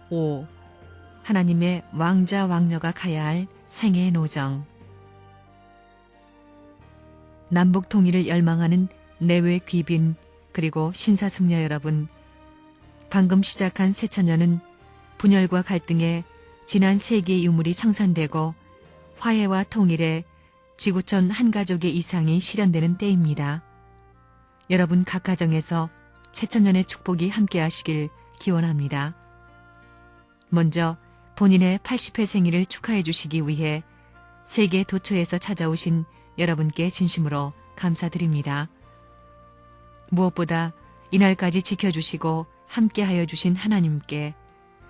5. 하나님의 왕자 왕녀가 가야 할 생애의 노정. 남북 통일을 열망하는 내외 귀빈 그리고 신사숙녀 여러분, 방금 시작한 새천년은 분열과 갈등에 지난 세기의 유물이 청산되고 화해와 통일에 지구촌 한 가족의 이상이 실현되는 때입니다. 여러분 각 가정에서 새천년의 축복이 함께하시길 기원합니다. 먼저 본인의 80회 생일을 축하해 주시기 위해 세계 도처에서 찾아오신 여러분께 진심으로 감사드립니다. 무엇보다 이날까지 지켜주시고 함께하여 주신 하나님께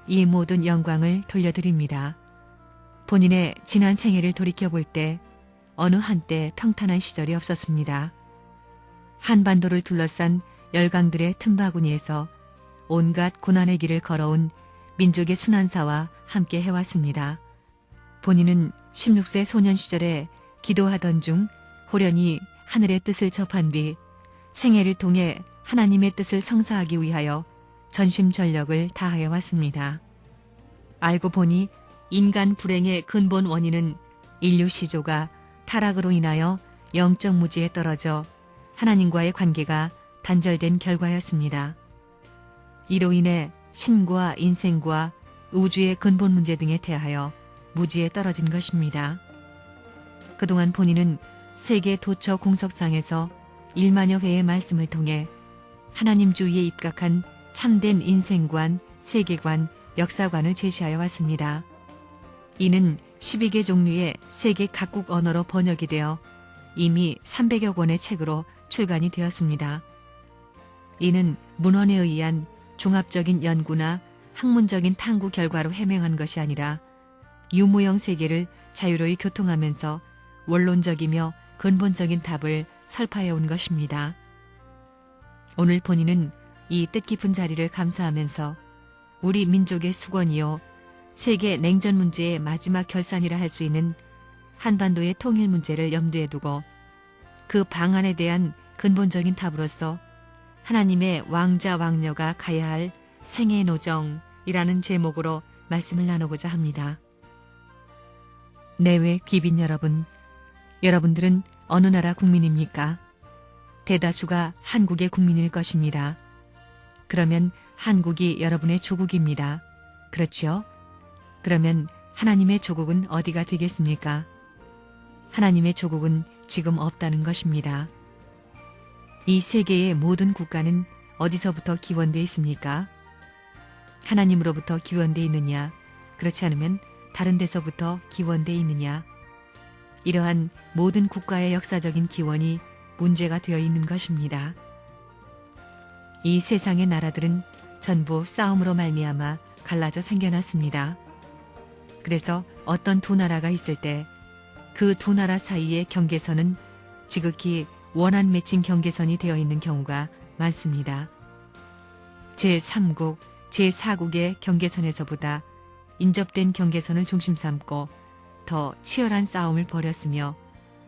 이 모든 영광을 돌려드립니다. 본인의 지난 생애를 돌이켜볼 때 어느 한때 평탄한 시절이 없었습니다. 한반도를 둘러싼 열강들의 틈바구니에서 온갖 고난의 길을 걸어온 민족의 순환사와 함께 해왔습니다. 본인은 16세 소년 시절에 기도하던 중 호련히 하늘의 뜻을 접한 뒤 생애를 통해 하나님의 뜻을 성사하기 위하여 전심전력을 다하여 왔습니다. 알고 보니 인간 불행의 근본 원인은 인류 시조가 타락으로 인하여 영적 무지에 떨어져 하나님과의 관계가 단절된 결과였습니다. 이로 인해 신과 인생과 우주의 근본 문제 등에 대하여 무지에 떨어진 것입니다. 그동안 본인은 세계 도처 공석상에서 1만여 회의 말씀을 통해 하나님 주위에 입각한 참된 인생관, 세계관, 역사관을 제시하여 왔습니다. 이는 12개 종류의 세계 각국 언어로 번역이 되어 이미 300여 권의 책으로 출간이 되었습니다. 이는 문헌에 의한 종합적인 연구나 학문적인 탐구 결과로 해명한 것이 아니라 유무형 세계를 자유로이 교통하면서 원론적이며 근본적인 답을 설파해 온 것입니다. 오늘 본인은 이 뜻깊은 자리를 감사하면서 우리 민족의 수건이요 세계 냉전 문제의 마지막 결산이라 할 수 있는 한반도의 통일 문제를 염두에 두고 그 방안에 대한 근본적인 답으로서 하나님의 왕자 왕녀가 가야 할 생애의 노정이라는 제목으로 말씀을 나누고자 합니다. 내외 귀빈 여러분, 여러분들은 어느 나라 국민입니까? 대다수가 한국의 국민일 것입니다. 그러면 한국이 여러분의 조국입니다. 그렇죠? 그러면 하나님의 조국은 어디가 되겠습니까? 하나님의 조국은 지금 없다는 것입니다. 이 세계의 모든 국가는 어디서부터 기원되어 있습니까? 하나님으로부터 기원되어 있느냐? 그렇지 않으면 다른 데서부터 기원되어 있느냐? 이러한 모든 국가의 역사적인 기원이 문제가 되어 있는 것입니다. 이 세상의 나라들은 전부 싸움으로 말미암아 갈라져 생겨났습니다. 그래서 어떤 두 나라가 있을 때 그 두 나라 사이의 경계선은 지극히 원한 맺힌 경계선이 되어 있는 경우가 많습니다. 제3국, 제4국의 경계선에서보다 인접된 경계선을 중심 삼고 더 치열한 싸움을 벌였으며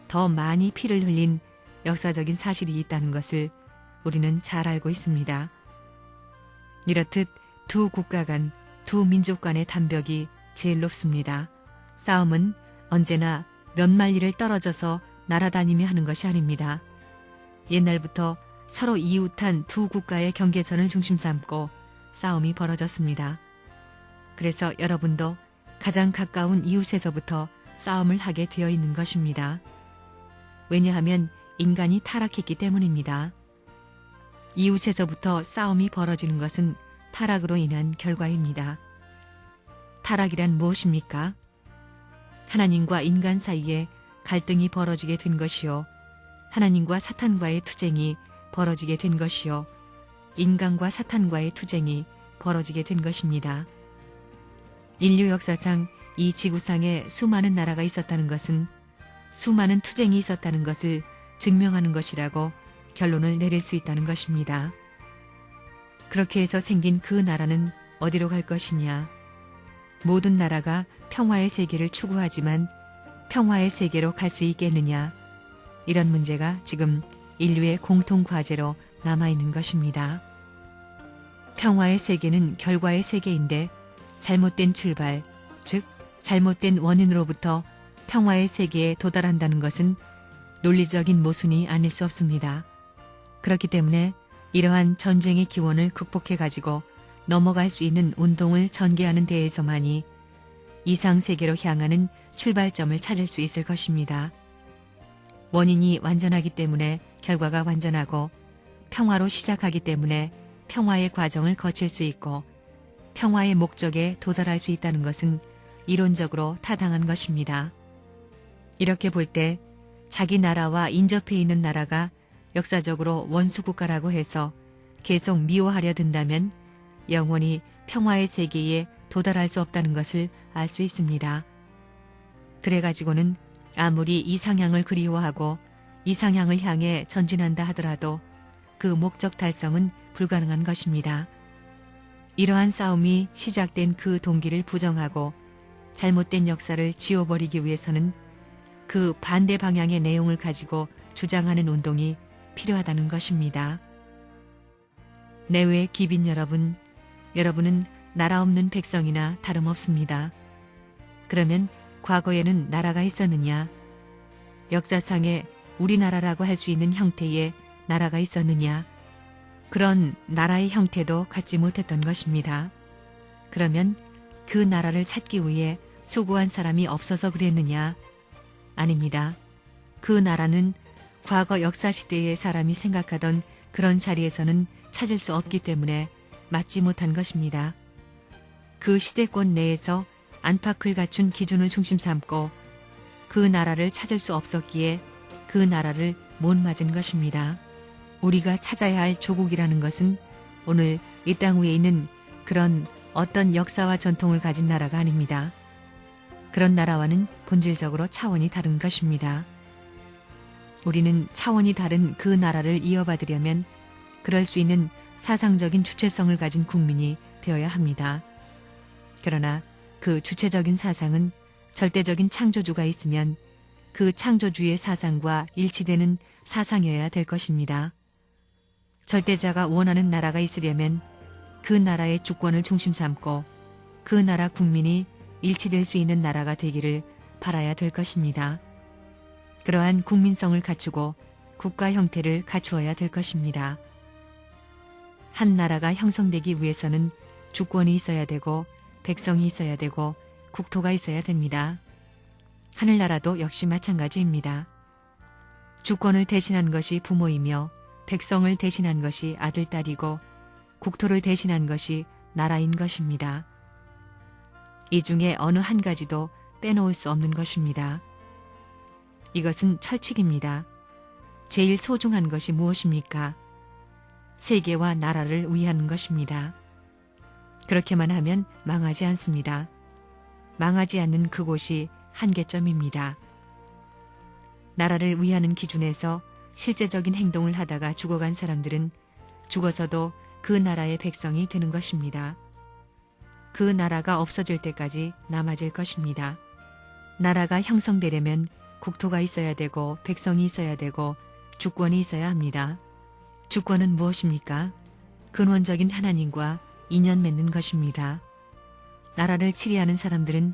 더 많이 피를 흘린 역사적인 사실이 있다는 것을 우리는 잘 알고 있습니다. 이렇듯 두 국가 간, 두 민족 간의 단벽이 제일 높습니다. 싸움은 언제나 몇 마일을 떨어져서 날아다니며 하는 것이 아닙니다. 옛날부터 서로 이웃한 두 국가의 경계선을 중심 삼고 싸움이 벌어졌습니다. 그래서 여러분도 가장 가까운 이웃에서부터 싸움을 하게 되어 있는 것입니다. 왜냐하면 인간이 타락했기 때문입니다. 이웃에서부터 싸움이 벌어지는 것은 타락으로 인한 결과입니다. 타락이란 무엇입니까? 하나님과 인간 사이에 갈등이 벌어지게 된 것이요, 하나님과 사탄과의 투쟁이 벌어지게 된 것이요, 인간과 사탄과의 투쟁이 벌어지게 된 것입니다. 인류 역사상 이 지구상에 수많은 나라가 있었다는 것은 수많은 투쟁이 있었다는 것을 증명하는 것이라고 결론을 내릴 수 있다는 것입니다. 그렇게 해서 생긴 그 나라는 어디로 갈 것이냐? 모든 나라가 평화의 세계를 추구하지만 평화의 세계로 갈 수 있겠느냐? 이런 문제가 지금 인류의 공통 과제로 남아있는 것입니다. 평화의 세계는 결과의 세계인데 잘못된 출발, 즉 잘못된 원인으로부터 평화의 세계에 도달한다는 것은 논리적인 모순이 아닐 수 없습니다. 그렇기 때문에 이러한 전쟁의 기원을 극복해가지고 넘어갈 수 있는 운동을 전개하는 데에서만이 이상세계로 향하는 출발점을 찾을 수 있을 것입니다. 원인이 완전하기 때문에 결과가 완전하고, 평화로 시작하기 때문에 평화의 과정을 거칠 수 있고, 평화의 목적에 도달할 수 있다는 것은 이론적으로 타당한 것입니다. 이렇게 볼 때 자기 나라와 인접해 있는 나라가 역사적으로 원수국가라고 해서 계속 미워하려 든다면 영원히 평화의 세계에 도달할 수 없다는 것을 알 수 있습니다. 그래가지고는 아무리 이상향을 그리워하고 이상향을 향해 전진한다 하더라도 그 목적 달성은 불가능한 것입니다. 이러한 싸움이 시작된 그 동기를 부정하고 잘못된 역사를 지워버리기 위해서는 그 반대 방향의 내용을 가지고 주장하는 운동이 필요하다는 것입니다. 내외 귀빈 여러분, 여러분은 나라 없는 백성이나 다름없습니다. 그러면 과거에는 나라가 있었느냐? 역사상에 우리나라라고 할 수 있는 형태의 나라가 있었느냐? 그런 나라의 형태도 갖지 못했던 것입니다. 그러면 그 나라를 찾기 위해 수고한 사람이 없어서 그랬느냐? 아닙니다. 그 나라는 과거 역사시대의 사람이 생각하던 그런 자리에서는 찾을 수 없기 때문에 맞지 못한 것입니다. 그 시대권 내에서 안팎을 갖춘 기준을 중심 삼고 그 나라를 찾을 수 없었기에 그 나라를 못 맞은 것입니다. 우리가 찾아야 할 조국이라는 것은 오늘 이 땅 위에 있는 그런 어떤 역사와 전통을 가진 나라가 아닙니다. 그런 나라와는 본질적으로 차원이 다른 것입니다. 우리는 차원이 다른 그 나라를 이어받으려면 그럴 수 있는 사상적인 주체성을 가진 국민이 되어야 합니다. 그러나 그 주체적인 사상은 절대적인 창조주가 있으면 그 창조주의 사상과 일치되는 사상이어야 될 것입니다. 절대자가 원하는 나라가 있으려면 그 나라의 주권을 중심 삼고 그 나라 국민이 일치될 수 있는 나라가 되기를 바라야 될 것입니다. 그러한 국민성을 갖추고 국가 형태를 갖추어야 될 것입니다. 한 나라가 형성되기 위해서는 주권이 있어야 되고 백성이 있어야 되고 국토가 있어야 됩니다. 하늘나라도 역시 마찬가지입니다. 주권을 대신한 것이 부모이며 백성을 대신한 것이 아들, 딸이고 국토를 대신한 것이 나라인 것입니다. 이 중에 어느 한 가지도 빼놓을 수 없는 것입니다. 이것은 철칙입니다. 제일 소중한 것이 무엇입니까? 세계와 나라를 위하는 것입니다. 그렇게만 하면 망하지 않습니다. 망하지 않는 그곳이 한계점입니다. 나라를 위하는 기준에서 실제적인 행동을 하다가 죽어간 사람들은 죽어서도 그 나라의 백성이 되는 것입니다. 그 나라가 없어질 때까지 남아질 것입니다. 나라가 형성되려면 국토가 있어야 되고 백성이 있어야 되고 주권이 있어야 합니다. 주권은 무엇입니까? 근원적인 하나님과 인연 맺는 것입니다. 나라를 치리하는 사람들은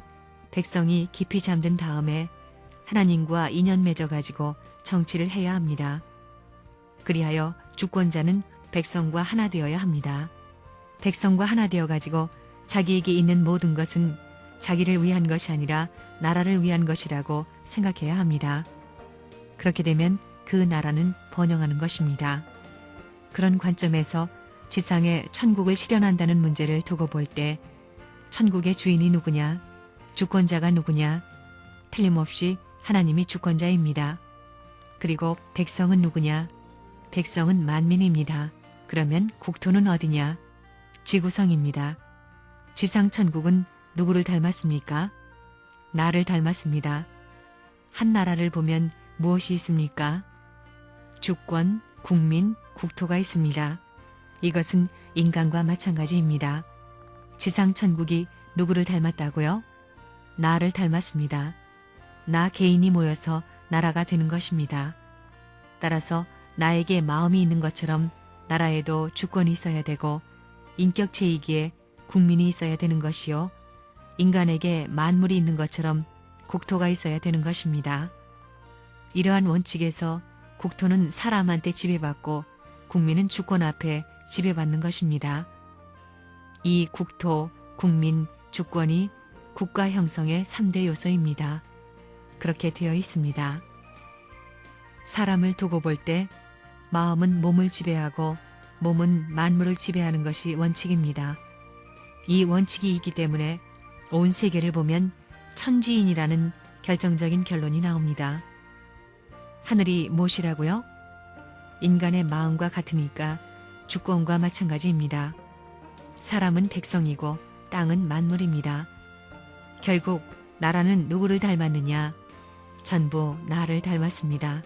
백성이 깊이 잠든 다음에 하나님과 인연 맺어가지고 정치를 해야 합니다. 그리하여 주권자는 백성과 하나 되어야 합니다. 백성과 하나 되어가지고 자기에게 있는 모든 것은 자기를 위한 것이 아니라 나라를 위한 것이라고 생각해야 합니다. 그렇게 되면 그 나라는 번영하는 것입니다. 그런 관점에서 지상에 천국을 실현한다는 문제를 두고 볼 때 천국의 주인이 누구냐? 주권자가 누구냐? 틀림없이 하나님이 주권자입니다. 그리고 백성은 누구냐? 백성은 만민입니다. 그러면 국토는 어디냐? 지구성입니다. 지상 천국은 누구를 닮았습니까? 나를 닮았습니다. 한 나라를 보면 무엇이 있습니까? 주권, 국민, 국토가 있습니다. 이것은 인간과 마찬가지입니다. 지상 천국이 누구를 닮았다고요? 나를 닮았습니다. 나 개인이 모여서 나라가 되는 것입니다. 따라서 나에게 마음이 있는 것처럼 나라에도 주권이 있어야 되고 인격체이기에 국민이 있어야 되는 것이요. 인간에게 만물이 있는 것처럼 국토가 있어야 되는 것입니다. 이러한 원칙에서 국토는 사람한테 지배받고 국민은 주권 앞에 지배받는 것입니다. 이 국토, 국민, 주권이 국가 형성의 3대 요소입니다. 그렇게 되어 있습니다. 사람을 두고 볼 때 마음은 몸을 지배하고 몸은 만물을 지배하는 것이 원칙입니다. 이 원칙이 있기 때문에 온 세계를 보면 천지인이라는 결정적인 결론이 나옵니다. 하늘이 무엇이라고요? 인간의 마음과 같으니까 주권과 마찬가지입니다. 사람은 백성이고 땅은 만물입니다. 결국 나라는 누구를 닮았느냐? 전부 나를 닮았습니다.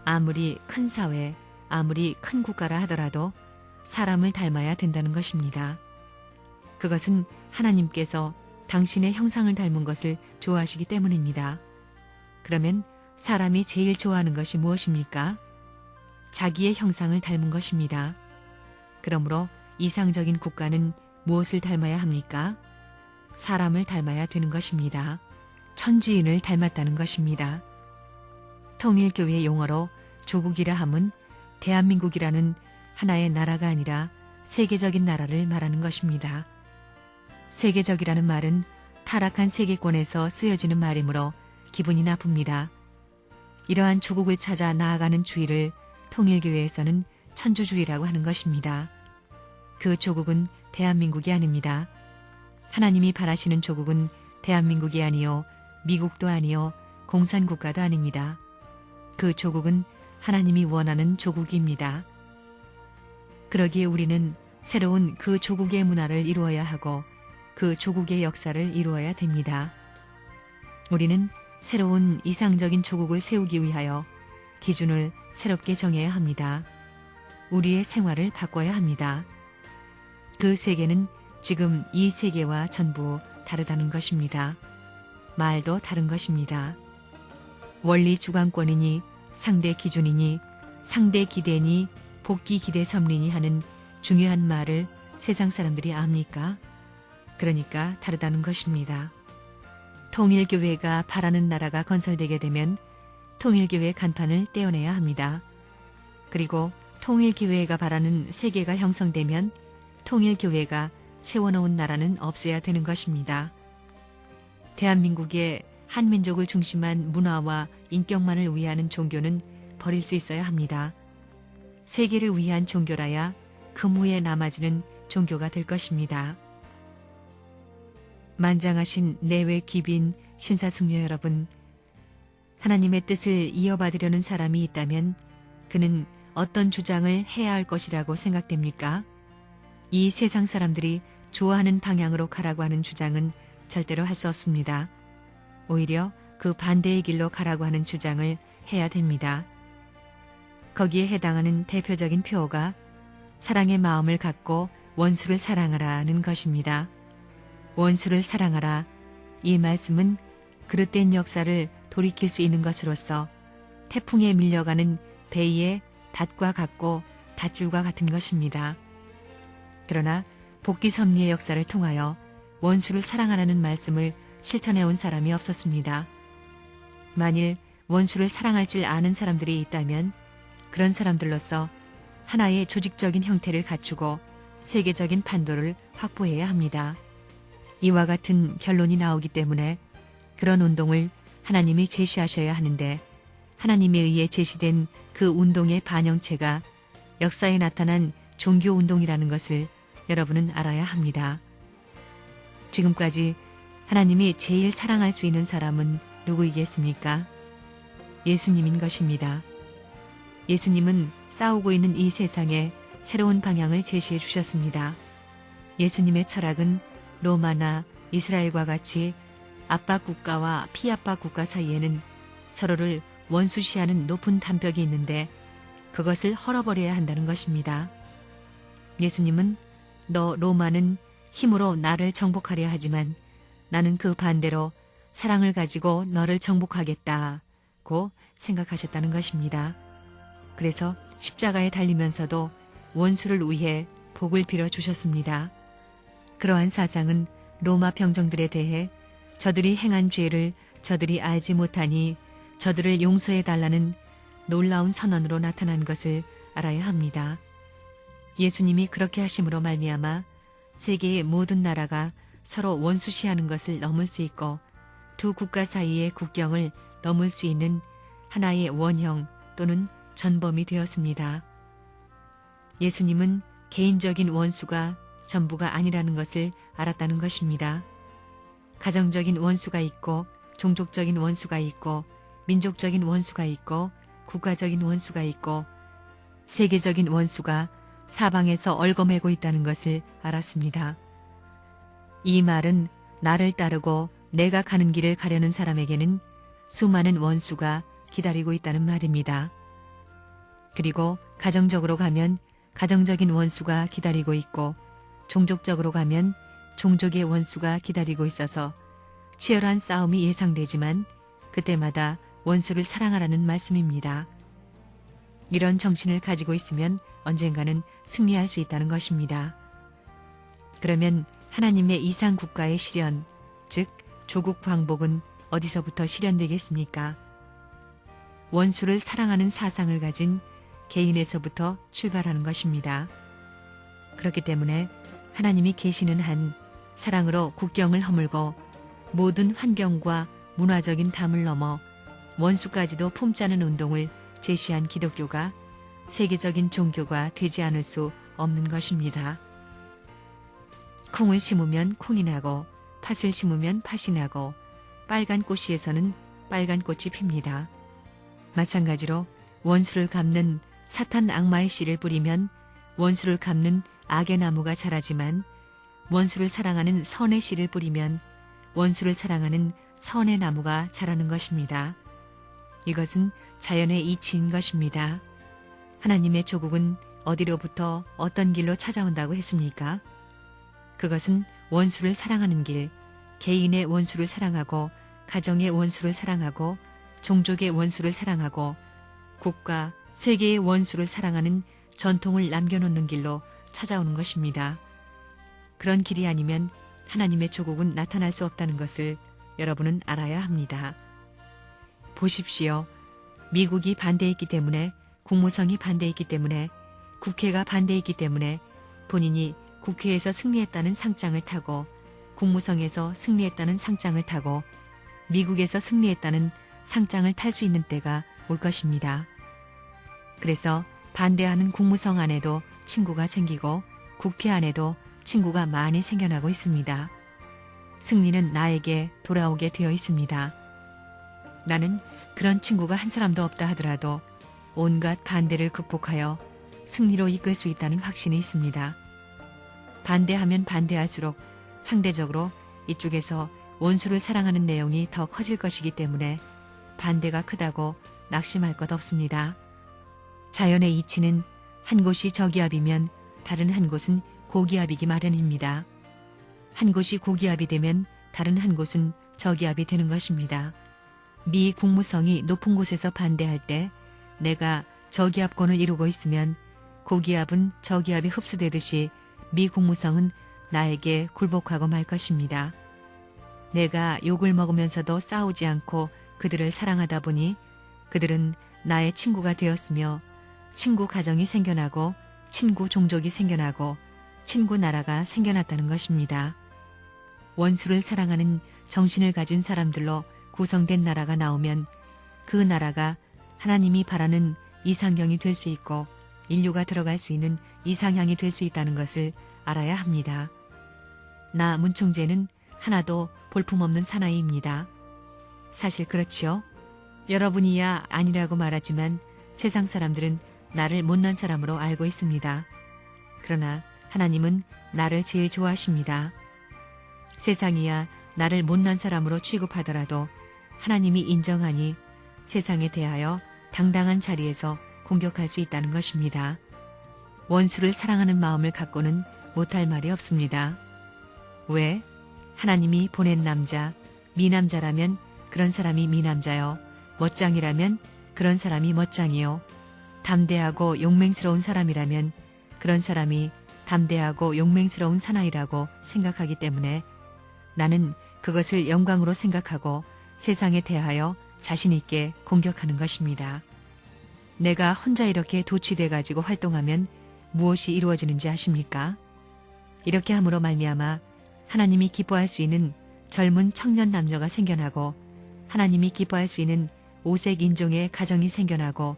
아무리 큰 사회, 아무리 큰 국가라 하더라도 사람을 닮아야 된다는 것입니다. 그것은 하나님께서 당신의 형상을 닮은 것을 좋아하시기 때문입니다. 그러면 사람이 제일 좋아하는 것이 무엇입니까? 자기의 형상을 닮은 것입니다. 그러므로 이상적인 국가는 무엇을 닮아야 합니까? 사람을 닮아야 되는 것입니다. 천지인을 닮았다는 것입니다. 통일교회 용어로 조국이라 함은 대한민국이라는 하나의 나라가 아니라 세계적인 나라를 말하는 것입니다. 세계적이라는 말은 타락한 세계권에서 쓰여지는 말이므로 기분이 나쁩니다. 이러한 조국을 찾아 나아가는 주의를 통일교회에서는 천주주의라고 하는 것입니다. 그 조국은 대한민국이 아닙니다. 하나님이 바라시는 조국은 대한민국이 아니요, 미국도 아니요, 공산국가도 아닙니다. 그 조국은 하나님이 원하는 조국입니다. 그러기에 우리는 새로운 그 조국의 문화를 이루어야 하고 그 조국의 역사를 이루어야 됩니다. 우리는 새로운 이상적인 조국을 세우기 위하여 기준을 새롭게 정해야 합니다. 우리의 생활을 바꿔야 합니다. 그 세계는 지금 이 세계와 전부 다르다는 것입니다. 말도 다른 것입니다. 원리 주관권이니 상대 기준이니 상대 기대니 복귀 기대 섭리니 하는 중요한 말을 세상 사람들이 압니까? 그러니까 다르다는 것입니다. 통일교회가 바라는 나라가 건설되게 되면 통일교회 간판을 떼어내야 합니다. 그리고 통일교회가 바라는 세계가 형성되면 통일교회가 세워놓은 나라는 없어야 되는 것입니다. 대한민국의 한민족을 중심한 문화와 인격만을 위하는 종교는 버릴 수 있어야 합니다. 세계를 위한 종교라야 금후에 남아지는 종교가 될 것입니다. 만장하신 내외 귀빈 신사숙녀 여러분, 하나님의 뜻을 이어받으려는 사람이 있다면 그는 어떤 주장을 해야 할 것이라고 생각됩니까? 이 세상 사람들이 좋아하는 방향으로 가라고 하는 주장은 절대로 할 수 없습니다. 오히려 그 반대의 길로 가라고 하는 주장을 해야 됩니다. 거기에 해당하는 대표적인 표어가 사랑의 마음을 갖고 원수를 사랑하라는 것입니다. 원수를 사랑하라. 이 말씀은 그릇된 역사를 돌이킬 수 있는 것으로서 태풍에 밀려가는 베이의 닷과 같고 닷줄과 같은 것입니다. 그러나 복귀 섭리의 역사를 통하여 원수를 사랑하라는 말씀을 실천해온 사람이 없었습니다. 만일 원수를 사랑할 줄 아는 사람들이 있다면 그런 사람들로서 하나의 조직적인 형태를 갖추고 세계적인 판도를 확보해야 합니다. 이와 같은 결론이 나오기 때문에 그런 운동을 하나님이 제시하셔야 하는데 하나님에 의해 제시된 그 운동의 반영체가 역사에 나타난 종교운동이라는 것을 여러분은 알아야 합니다. 지금까지 하나님이 제일 사랑할 수 있는 사람은 누구이겠습니까? 예수님인 것입니다. 예수님은 싸우고 있는 이 세상에 새로운 방향을 제시해 주셨습니다. 예수님의 철학은 로마나 이스라엘과 같이 압박 국가와 피압박 국가 사이에는 서로를 원수시하는 높은 담벽이 있는데 그것을 헐어버려야 한다는 것입니다. 예수님은 너 로마는 힘으로 나를 정복하려 하지만 나는 그 반대로 사랑을 가지고 너를 정복하겠다고 생각하셨다는 것입니다. 그래서 십자가에 달리면서도 원수를 위해 복을 빌어 주셨습니다. 그러한 사상은 로마 병정들에 대해 저들이 행한 죄를 저들이 알지 못하니 저들을 용서해달라는 놀라운 선언으로 나타난 것을 알아야 합니다. 예수님이 그렇게 하심으로 말미암아 세계의 모든 나라가 서로 원수시하는 것을 넘을 수 있고 두 국가 사이의 국경을 넘을 수 있는 하나의 원형 또는 전범이 되었습니다. 예수님은 개인적인 원수가 전부가 아니라는 것을 알았다는 것입니다. 가정적인 원수가 있고 종족적인 원수가 있고 민족적인 원수가 있고 국가적인 원수가 있고 세계적인 원수가 사방에서 얽어매고 있다는 것을 알았습니다. 이 말은 나를 따르고 내가 가는 길을 가려는 사람에게는 수많은 원수가 기다리고 있다는 말입니다. 그리고 가정적으로 가면 가정적인 원수가 기다리고 있고 종족적으로 가면 종족의 원수가 기다리고 있어서 치열한 싸움이 예상되지만 그때마다 원수를 사랑하라는 말씀입니다. 이런 정신을 가지고 있으면 언젠가는 승리할 수 있다는 것입니다. 그러면 하나님의 이상 국가의 실현, 즉 조국 광복은 어디서부터 실현되겠습니까? 원수를 사랑하는 사상을 가진 개인에서부터 출발하는 것입니다. 그렇기 때문에 하나님이 계시는 한 사랑으로 국경을 허물고 모든 환경과 문화적인 담을 넘어 원수까지도 품자는 운동을 제시한 기독교가 세계적인 종교가 되지 않을 수 없는 것입니다. 콩을 심으면 콩이 나고 팥을 심으면 팥이 나고 빨간 꽃이에서는 빨간 꽃이 핍니다. 마찬가지로 원수를 갚는 사탄 악마의 씨를 뿌리면 원수를 갚는 악의 나무가 자라지만 원수를 사랑하는 선의 씨를 뿌리면 원수를 사랑하는 선의 나무가 자라는 것입니다. 이것은 자연의 이치인 것입니다. 하나님의 조국은 어디로부터 어떤 길로 찾아온다고 했습니까? 그것은 원수를 사랑하는 길, 개인의 원수를 사랑하고 가정의 원수를 사랑하고 종족의 원수를 사랑하고 국가, 세계의 원수를 사랑하는 전통을 남겨놓는 길로 찾아오는 것입니다. 그런 길이 아니면 하나님의 조국은 나타날 수 없다는 것을 여러분은 알아야 합니다. 보십시오. 미국이 반대했기 때문에 국무성이 반대했기 때문에 국회가 반대했기 때문에 본인이 국회에서 승리했다는 상장을 타고 국무성에서 승리했다는 상장을 타고 미국에서 승리했다는 상장을 탈 수 있는 때가 올 것입니다. 그래서 반대하는 국무성 안에도 친구가 생기고 국회 안에도 친구가 많이 생겨나고 있습니다. 승리는 나에게 돌아오게 되어 있습니다. 나는 그런 친구가 한 사람도 없다 하더라도 온갖 반대를 극복하여 승리로 이끌 수 있다는 확신이 있습니다. 반대하면 반대할수록 상대적으로 이쪽에서 원수를 사랑하는 내용이 더 커질 것이기 때문에 반대가 크다고 낙심할 것 없습니다. 자연의 이치는 한 곳이 저기압이면 다른 한 곳은 고기압이기 마련입니다. 한 곳이 고기압이 되면 다른 한 곳은 저기압이 되는 것입니다. 미 국무성이 높은 곳에서 반대할 때 내가 저기압권을 이루고 있으면 고기압은 저기압이 흡수되듯이 미 국무성은 나에게 굴복하고 말 것입니다. 내가 욕을 먹으면서도 싸우지 않고 그들을 사랑하다 보니 그들은 나의 친구가 되었으며 친구 가정이 생겨나고 친구 종족이 생겨나고 친구 나라가 생겨났다는 것입니다. 원수를 사랑하는 정신을 가진 사람들로 구성된 나라가 나오면 그 나라가 하나님이 바라는 이상경이 될 수 있고 인류가 들어갈 수 있는 이상향이 될 수 있다는 것을 알아야 합니다. 나 문총재는 하나도 볼품없는 사나이입니다. 사실 그렇지요? 여러분이야 아니라고 말하지만 세상 사람들은 나를 못난 사람으로 알고 있습니다. 그러나 하나님은 나를 제일 좋아하십니다. 세상이야 나를 못난 사람으로 취급하더라도 하나님이 인정하니 세상에 대하여 당당한 자리에서 공격할 수 있다는 것입니다. 원수를 사랑하는 마음을 갖고는 못할 말이 없습니다. 왜? 하나님이 보낸 남자, 미남자라면 그런 사람이 미남자요. 멋장이라면 그런 사람이 멋장이요. 담대하고 용맹스러운 사람이라면 그런 사람이 담대하고 용맹스러운 사나이라고 생각하기 때문에 나는 그것을 영광으로 생각하고 세상에 대하여 자신 있게 공격하는 것입니다. 내가 혼자 이렇게 도취돼 가지고 활동하면 무엇이 이루어지는지 아십니까? 이렇게 함으로 말미암아 하나님이 기뻐할 수 있는 젊은 청년 남녀가 생겨나고 하나님이 기뻐할 수 있는 오색 인종의 가정이 생겨나고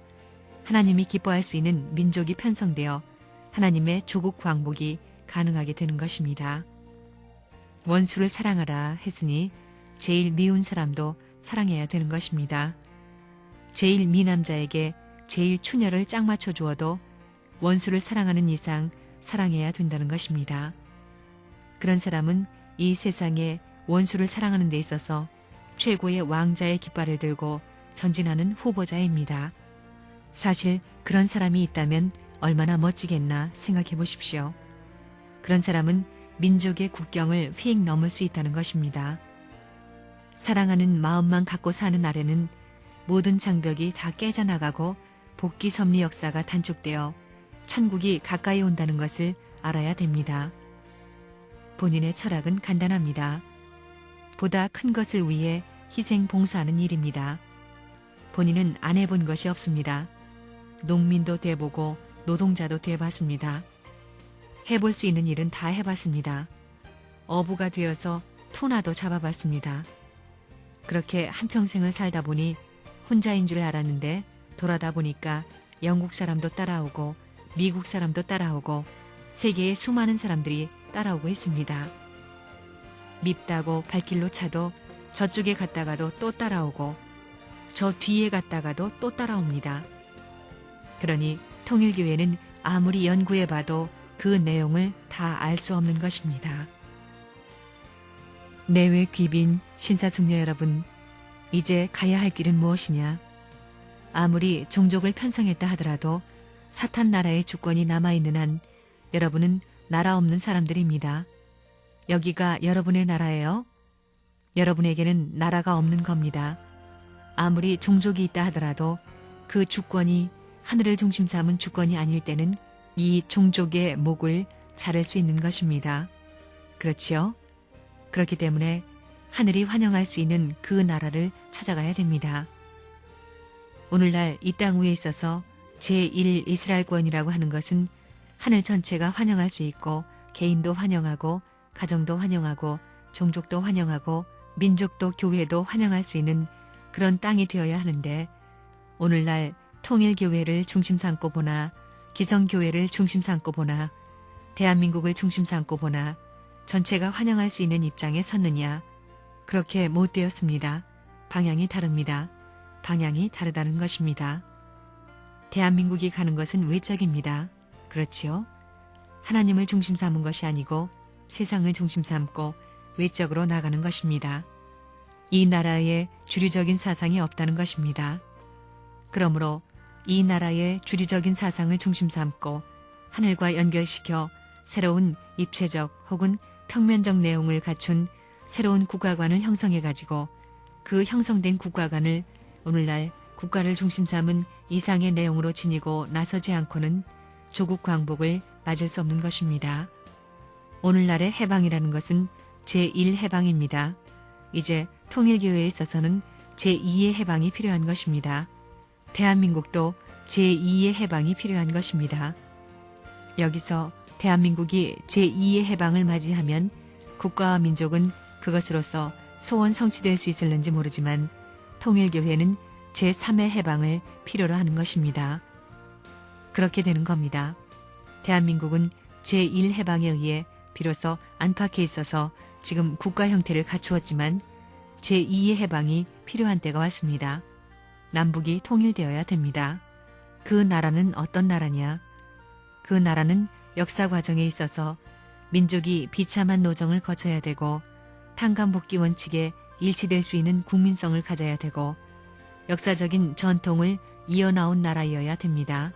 하나님이 기뻐할 수 있는 민족이 편성되어 하나님의 조국 광복이 가능하게 되는 것입니다. 원수를 사랑하라 했으니 제일 미운 사람도 사랑해야 되는 것입니다. 제일 미남자에게 제일 추녀를 짝 맞춰 주어도 원수를 사랑하는 이상 사랑해야 된다는 것입니다. 그런 사람은 이 세상에 원수를 사랑하는 데 있어서 최고의 왕자의 깃발을 들고 전진하는 후보자입니다. 사실 그런 사람이 있다면 얼마나 멋지겠나 생각해 보십시오. 그런 사람은 민족의 국경을 휙 넘을 수 있다는 것입니다. 사랑하는 마음만 갖고 사는 날에는 모든 장벽이 다 깨져나가고 복귀 섭리 역사가 단축되어 천국이 가까이 온다는 것을 알아야 됩니다. 본인의 철학은 간단합니다. 보다 큰 것을 위해 희생 봉사하는 일입니다. 본인은 안 해본 것이 없습니다. 농민도 돼보고 노동자도 돼봤습니다. 해볼 수 있는 일은 다 해봤습니다. 어부가 되어서 투나도 잡아봤습니다. 그렇게 한평생을 살다 보니 혼자인 줄 알았는데 돌아다 보니까 영국 사람도 따라오고 미국 사람도 따라오고 세계의 수많은 사람들이 따라오고 있습니다. 밉다고 발길로 차도 저쪽에 갔다가도 또 따라오고 저 뒤에 갔다가도 또 따라옵니다. 그러니 통일교회는 아무리 연구해봐도 그 내용을 다 알 수 없는 것입니다. 내외 귀빈 신사숙녀 여러분, 이제 가야 할 길은 무엇이냐? 아무리 종족을 편성했다 하더라도 사탄 나라의 주권이 남아있는 한 여러분은 나라 없는 사람들입니다. 여기가 여러분의 나라예요. 여러분에게는 나라가 없는 겁니다. 아무리 종족이 있다 하더라도 그 주권이 하늘을 중심 삼은 주권이 아닐 때는 이 종족의 목을 자를 수 있는 것입니다. 그렇지요? 그렇기 때문에 하늘이 환영할 수 있는 그 나라를 찾아가야 됩니다. 오늘날 이 땅 위에 있어서 제1 이스라엘권이라고 하는 것은 하늘 전체가 환영할 수 있고 개인도 환영하고 가정도 환영하고 종족도 환영하고 민족도 교회도 환영할 수 있는 그런 땅이 되어야 하는데 오늘날 통일교회를 중심 삼고 보나 기성교회를 중심 삼고 보나 대한민국을 중심 삼고 보나 전체가 환영할 수 있는 입장에 섰느냐? 그렇게 못 되었습니다. 방향이 다릅니다. 방향이 다르다는 것입니다. 대한민국이 가는 것은 외적입니다. 그렇지요? 하나님을 중심 삼은 것이 아니고 세상을 중심 삼고 외적으로 나가는 것입니다. 이 나라에 주류적인 사상이 없다는 것입니다. 그러므로 이 나라의 주류적인 사상을 중심 삼고 하늘과 연결시켜 새로운 입체적 혹은 평면적 내용을 갖춘 새로운 국가관을 형성해가지고 그 형성된 국가관을 오늘날 국가를 중심 삼은 이상의 내용으로 지니고 나서지 않고는 조국 광복을 맞을 수 없는 것입니다. 오늘날의 해방이라는 것은 제1해방입니다. 이제 통일교회에 있어서는 제2의 해방이 필요한 것입니다. 대한민국도 제2의 해방이 필요한 것입니다. 여기서 대한민국이 제2의 해방을 맞이하면 국가와 민족은 그것으로서 소원 성취될 수 있을는지 모르지만 통일교회는 제3의 해방을 필요로 하는 것입니다. 그렇게 되는 겁니다. 대한민국은 제1해방에 의해 비로소 안팎에 있어서 지금 국가 형태를 갖추었지만 제2의 해방이 필요한 때가 왔습니다. 남북이 통일되어야 됩니다. 그 나라는 어떤 나라냐? 그 나라는 역사 과정에 있어서 민족이 비참한 노정을 거쳐야 되고 탄감복귀 원칙에 일치될 수 있는 국민성을 가져야 되고 역사적인 전통을 이어나온 나라이어야 됩니다.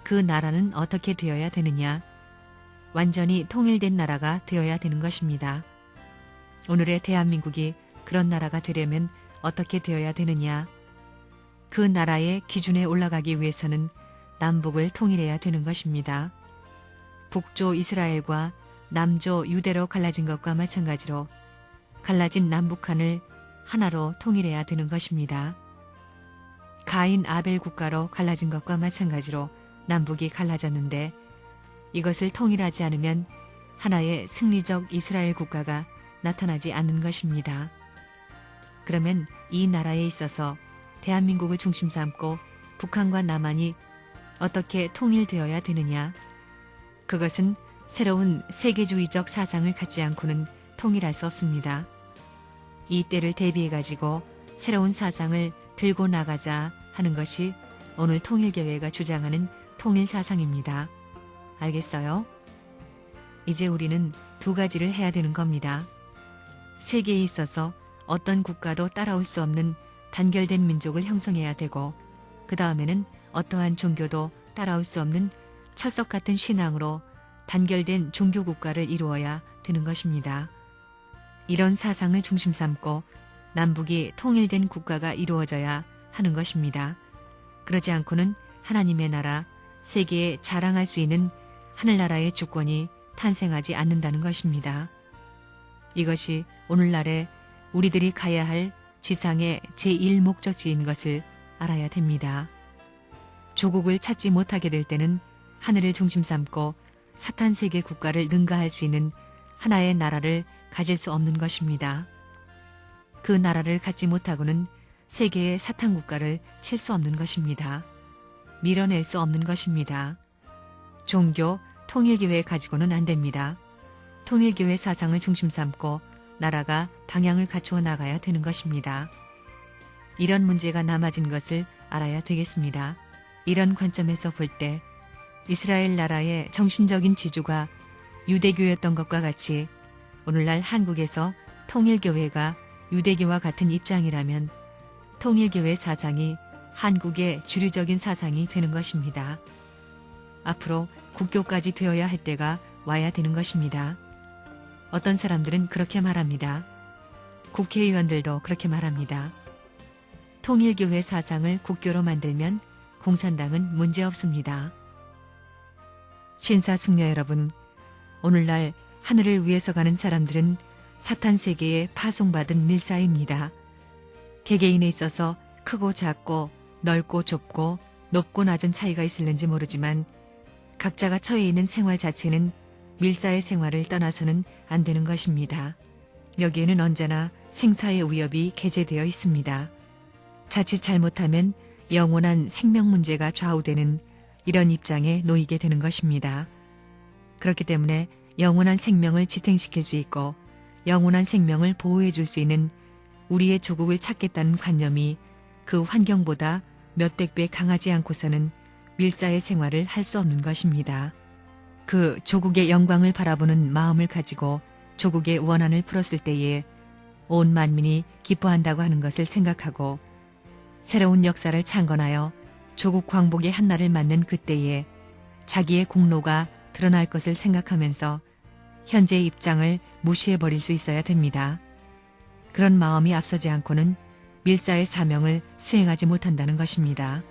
그 나라는 어떻게 되어야 되느냐? 완전히 통일된 나라가 되어야 되는 것입니다. 오늘의 대한민국이 그런 나라가 되려면 어떻게 되어야 되느냐? 그 나라의 기준에 올라가기 위해서는 남북을 통일해야 되는 것입니다. 북조 이스라엘과 남조 유대로 갈라진 것과 마찬가지로 갈라진 남북한을 하나로 통일해야 되는 것입니다. 가인 아벨 국가로 갈라진 것과 마찬가지로 남북이 갈라졌는데 이것을 통일하지 않으면 하나의 승리적 이스라엘 국가가 나타나지 않는 것입니다. 그러면 이 나라에 있어서 대한민국을 중심 삼고 북한과 남한이 어떻게 통일되어야 되느냐? 그것은 새로운 세계주의적 사상을 갖지 않고는 통일할 수 없습니다. 이 때를 대비해 가지고 새로운 사상을 들고 나가자 하는 것이 오늘 통일교회가 주장하는 통일사상입니다. 알겠어요? 이제 우리는 두 가지를 해야 되는 겁니다. 세계에 있어서 어떤 국가도 따라올 수 없는 단결된 민족을 형성해야 되고 그 다음에는 어떠한 종교도 따라올 수 없는 철석 같은 신앙으로 단결된 종교국가를 이루어야 되는 것입니다. 이런 사상을 중심 삼고 남북이 통일된 국가가 이루어져야 하는 것입니다. 그러지 않고는 하나님의 나라, 세계에 자랑할 수 있는 하늘나라의 주권이 탄생하지 않는다는 것입니다. 이것이 오늘날에 우리들이 가야 할 지상의 제1목적지인 것을 알아야 됩니다. 조국을 찾지 못하게 될 때는 하늘을 중심 삼고 사탄 세계 국가를 능가할 수 있는 하나의 나라를 가질 수 없는 것입니다. 그 나라를 갖지 못하고는 세계의 사탄 국가를 칠 수 없는 것입니다. 밀어낼 수 없는 것입니다. 종교, 통일교회 가지고는 안 됩니다. 통일교회 사상을 중심 삼고 나라가 방향을 갖추어 나가야 되는 것입니다. 이런 문제가 남아진 것을 알아야 되겠습니다. 이런 관점에서 볼 때 이스라엘 나라의 정신적인 지주가 유대교였던 것과 같이 오늘날 한국에서 통일교회가 유대교와 같은 입장이라면 통일교회 사상이 한국의 주류적인 사상이 되는 것입니다. 앞으로 국교까지 되어야 할 때가 와야 되는 것입니다. 어떤 사람들은 그렇게 말합니다. 국회의원들도 그렇게 말합니다. 통일교회 사상을 국교로 만들면 공산당은 문제없습니다. 신사숙녀 여러분, 오늘날 하늘을 위해서 가는 사람들은 사탄 세계에 파송받은 밀사입니다. 개개인에 있어서 크고 작고 넓고 좁고 높고 낮은 차이가 있을는지 모르지만 각자가 처해 있는 생활 자체는 밀사의 생활을 떠나서는 안 되는 것입니다. 여기에는 언제나 생사의 위협이 게재되어 있습니다. 자칫 잘못하면 영원한 생명 문제가 좌우되는 이런 입장에 놓이게 되는 것입니다. 그렇기 때문에 영원한 생명을 지탱시킬 수 있고 영원한 생명을 보호해 줄 수 있는 우리의 조국을 찾겠다는 관념이 그 환경보다 몇백 배 강하지 않고서는 밀사의 생활을 할 수 없는 것입니다. 그 조국의 영광을 바라보는 마음을 가지고 조국의 원한을 풀었을 때에 온 만민이 기뻐한다고 하는 것을 생각하고 새로운 역사를 창건하여 조국 광복의 한날을 맞는 그때에 자기의 공로가 드러날 것을 생각하면서 현재의 입장을 무시해버릴 수 있어야 됩니다. 그런 마음이 앞서지 않고는 밀사의 사명을 수행하지 못한다는 것입니다.